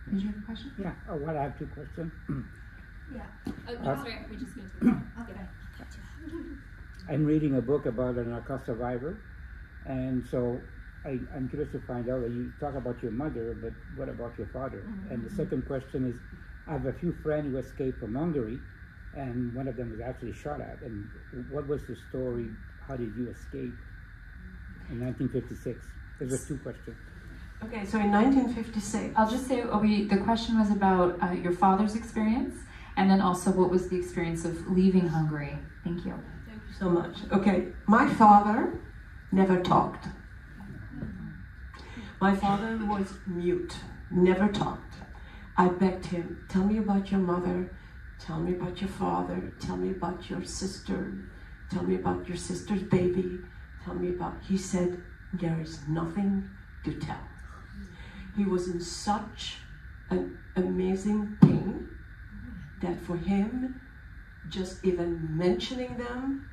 Did you have a question? Yeah. Oh, well, I have two questions. Yeah. Sorry, we just need to. Okay. I'm reading a book about an Holocaust survivor, and so I'm curious to find out that you talk about your mother, but what about your father? And the second question is, I have a few friends who escaped from Hungary, and one of them was actually shot at. And what was the story? How did you escape in 1956? Those were two questions. Okay, so in 1956, I'll just say the question was about your father's experience, and then also what was the experience of leaving Hungary. Thank you. Thank you so much. Okay, my father never talked. My father was mute, never talked. I begged him, tell me about your mother, tell me about your father, tell me about your sister, tell me about your sister's baby, tell me about, he said, there is nothing to tell. He was in such an amazing pain that for him, just even mentioning them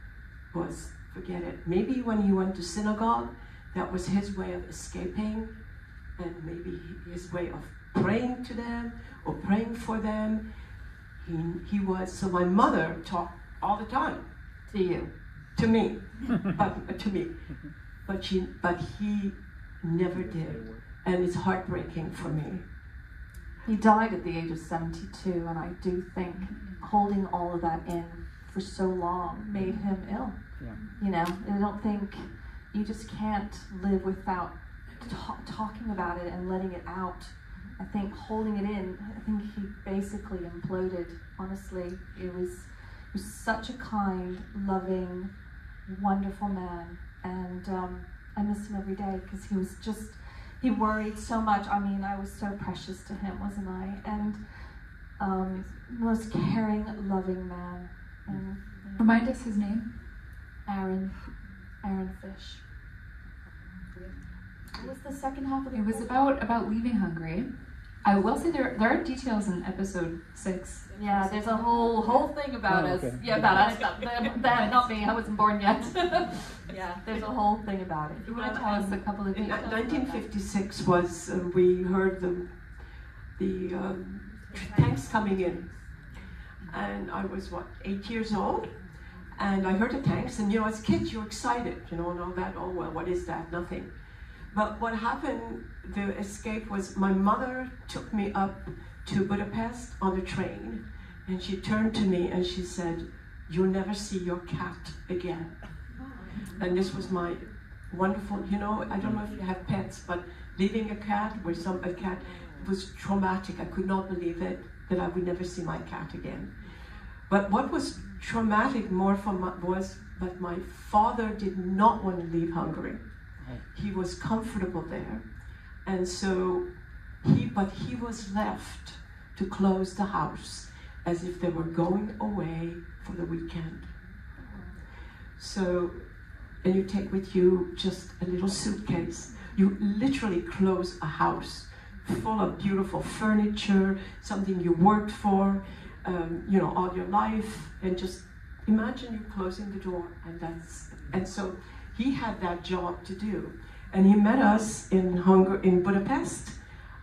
was, forget it. Maybe when he went to synagogue, that was his way of escaping, and maybe his way of praying to them or praying for them. He was, so my mother talked all the time. To you. To me, but he never did, and it's heartbreaking for me. He died at the age of 72, and I do think holding all of that in for so long made him ill. Yeah. You know, and I don't think, you just can't live without talking about it and letting it out. I think holding it in, I think he basically imploded, honestly. It was such a kind, loving, wonderful man, and I miss him every day because he was just, he worried so much. I mean, I was so precious to him, wasn't I? And most caring, loving man. And remind us his name. Aaron Fish. What was the second half of the It was about leaving Hungary. I will say there are details in episode 6. Yeah, there's a whole thing about us. Okay. Yeah, about us. That, not me. I wasn't born yet. Yeah, there's a whole thing about it. You want to tell us a couple of In details? 1956 was, we heard the tanks coming in. And I was, 8 years old? And I heard the tanks, and as kids, you're excited, and all that. Oh, well, what is that? Nothing. But what happened, the escape was, my mother took me up to Budapest on the train, and she turned to me and she said, you'll never see your cat again. And this was my wonderful, I don't know if you have pets, but leaving a cat was traumatic. I could not believe it, that I would never see my cat again. But what was traumatic more was that my father did not want to leave Hungary. He was comfortable there, and so he was left to close the house as if they were going away for the weekend. So, and you take with you just a little suitcase. You literally close a house full of beautiful furniture, something you worked for, all your life, and just imagine you closing the door, and so he had that job to do, and he met us in Budapest,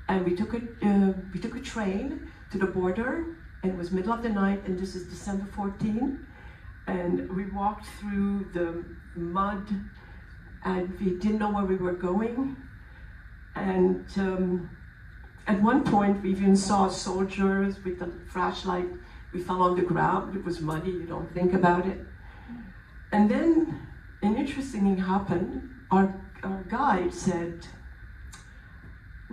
and we took a train to the border, and it was middle of the night, and this is December 14, and we walked through the mud, and we didn't know where we were going, and at one point we even saw soldiers with the flashlight. We fell on the ground. It was muddy. You don't think about it. And then an interesting thing happened. Our guide said,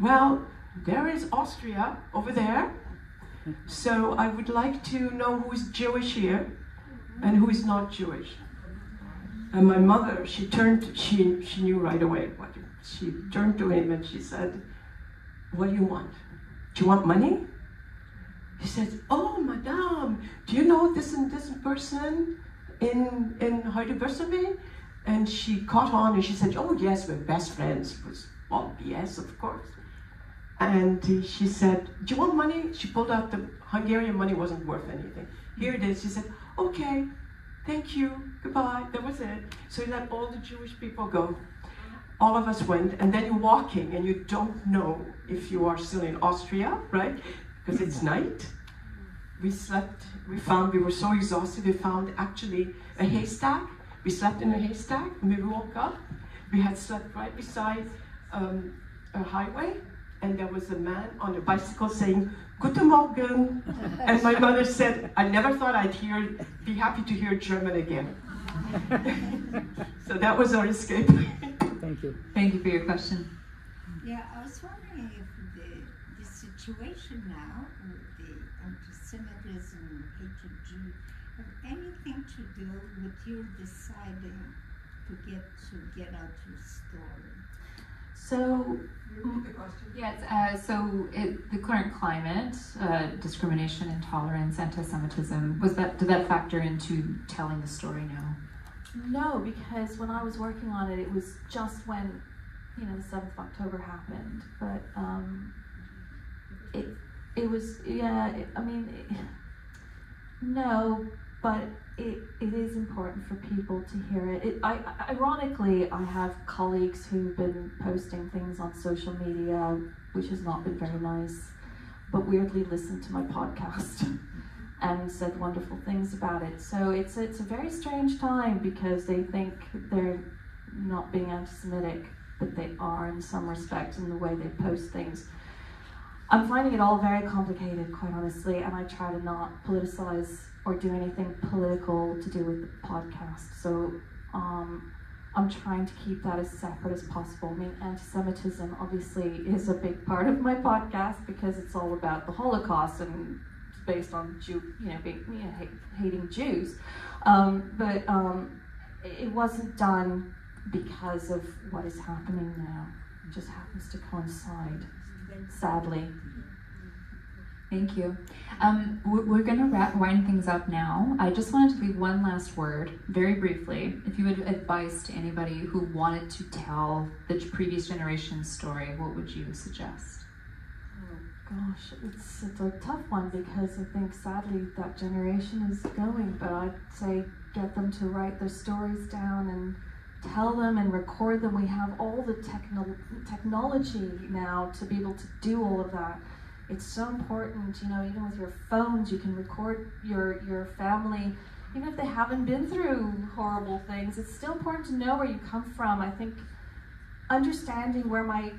well, there is Austria over there. So I would like to know who is Jewish here and who is not Jewish. And my mother, she knew right away. She turned to him and she said, what do you want? Do you want money? He said, oh, madame, do you know this and this person in Heidelberg? And she caught on and she said, oh yes, we're best friends. It was all BS, of course. And she said, do you want money? She pulled out the Hungarian money, wasn't worth anything. Here it is. She said, okay, thank you, goodbye. That was it. So he let all the Jewish people go. All of us went, and then you're walking and you don't know if you are still in Austria, right? Because it's night. We slept, we were so exhausted, we found actually a haystack. We slept in a haystack, and we woke up. We had slept right beside a highway, and there was a man on a bicycle saying, "Guten Morgen," and my mother said, "I never thought I'd be happy to hear German again." So that was our escape. Thank you. Thank you for your question. Yeah, I was wondering if the situation now with the anti-Semitism and hatred Jews have anything to do with you deciding to get out your story? So, yes, the current climate, discrimination, intolerance, anti-Semitism, did that factor into telling the story now? no, because when I was working on it, it was just when, the 7th of October happened. But it was, no, but it is important for people to hear it. Ironically, I have colleagues who've been posting things on social media, which has not been very nice, but weirdly listened to my podcast and said wonderful things about it. So it's a very strange time because they think they're not being anti-Semitic, but they are in some respect in the way they post things. I'm finding it all very complicated, quite honestly, and I try to not politicize or do anything political to do with the podcast. So I'm trying to keep that as separate as possible. I mean, anti-Semitism obviously is a big part of my podcast because it's all about the Holocaust and it's based on hating Jews. But it wasn't done because of what is happening now. It just happens to coincide, sadly. Thank you. We're going to wind things up now. I just wanted to leave one last word, very briefly. If you would advise to anybody who wanted to tell the previous generation's story, what would you suggest? Oh gosh, it's a tough one because I think sadly that generation is going, but I'd say get them to write their stories down and tell them and record them. We have all the technology now to be able to do all of that. It's so important, even with your phones, you can record your family, even if they haven't been through horrible things. It's still important to know where you come from. I think understanding where my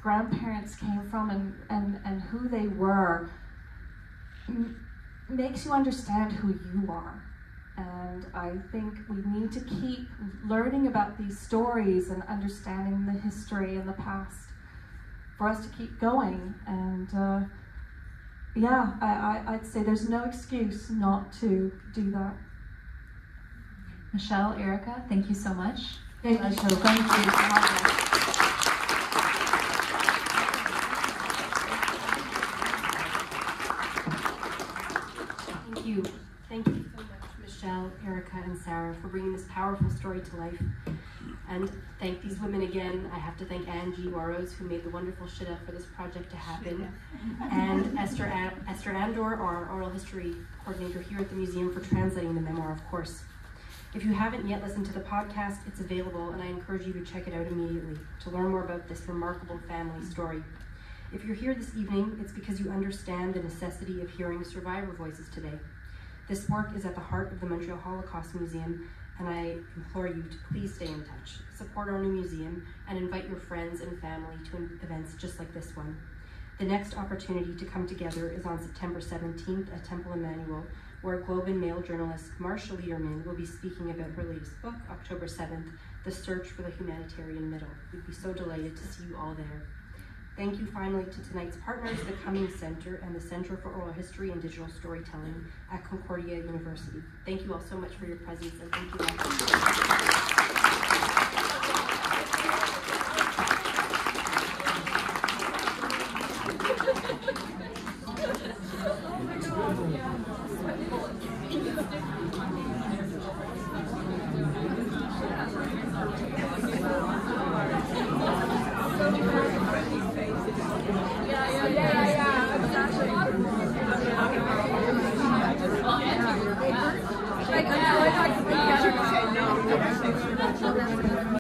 grandparents came from and who they were makes you understand who you are. And I think we need to keep learning about these stories and understanding the history and the past for us to keep going. And I'd say there's no excuse not to do that. Michele, Erika, thank you so much. Thank you. Thank you. Thank you. Thank you so much, Michele, Erika, and Sarah, for bringing this powerful story to life. And thank these women again. I have to thank Angie Warros, who made the wonderful shida for this project to happen, and Esther Andor, our oral history coordinator here at the museum, for translating the memoir, of course. If you haven't yet listened to the podcast, it's available, and I encourage you to check it out immediately to learn more about this remarkable family story. If you're here this evening, it's because you understand the necessity of hearing survivor voices today. This work is at the heart of the Montreal Holocaust Museum, and I implore you to please stay in touch, support our new museum, and invite your friends and family to events just like this one. The next opportunity to come together is on September 17th at Temple Emmanuel, where Globe and Mail journalist Marsha Liederman will be speaking about her latest book, October 7th, The Search for the Humanitarian Middle. We'd be so delighted to see you all there. Thank you finally to tonight's partners, the Cummings Centre and the Centre for Oral History and Digital Storytelling at Concordia University. Thank you all so much for your presence, and thank you all.